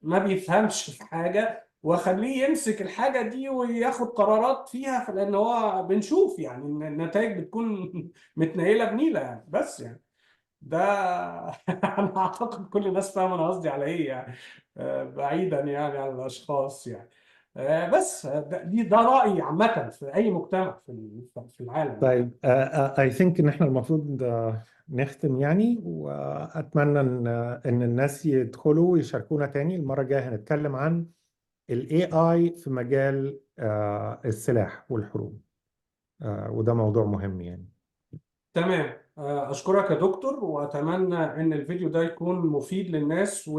ما بيفهمش في حاجه واخليه يمسك الحاجه دي وياخد قرارات فيها، لان هو بنشوف يعني إن النتائج بتكون متنيله بنيله يعني. بس يعني ده انا اعتقد كل الناس فاهمه انا قصدي على ايه يعني، بعيدا يعني عن الاشخاص يعني. بس ده رايي عامه في اي مجتمع في العالم يعني. طيب I think ان احنا المفروض نختم يعني، واتمنى ان الناس يدخلوا ويشاركونا تاني. المرة الجاية هنتكلم عن ال AI في مجال السلاح والحروب، وده موضوع مهم يعني. تمام. اشكرك يا دكتور، واتمنى ان الفيديو ده يكون مفيد للناس.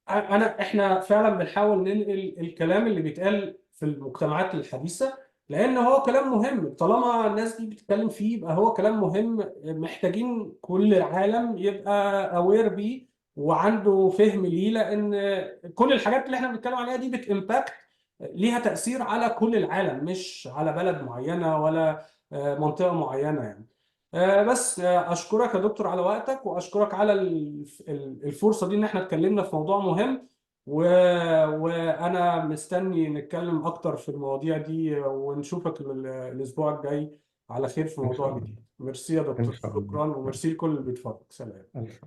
احنا فعلا بنحاول ننقل الكلام اللي بيتقال في المجتمعات الحديثة، لان هو كلام مهم. طالما الناس دي بتتكلم فيه يبقى هو كلام مهم، محتاجين كل العالم يبقى اوير بيه وعنده فهم ليه، لان كل الحاجات اللي احنا بنتكلم عليها دي بتمباكت، ليها تأثير على كل العالم مش على بلد معينة ولا منطقة معينة يعني. بس أشكرك يا دكتور على وقتك، وأشكرك على الفرصة دي إن احنا اتكلمنا في موضوع مهم. و... وأنا مستني نتكلم أكتر في المواضيع دي، ونشوفك الأسبوع الجاي على خير في ان موضوع شاء الله. جديد. ميرسي يا ان دكتور، شاء الله. شكرا، وميرسي لكل اللي بيتفرج. سلام. ألف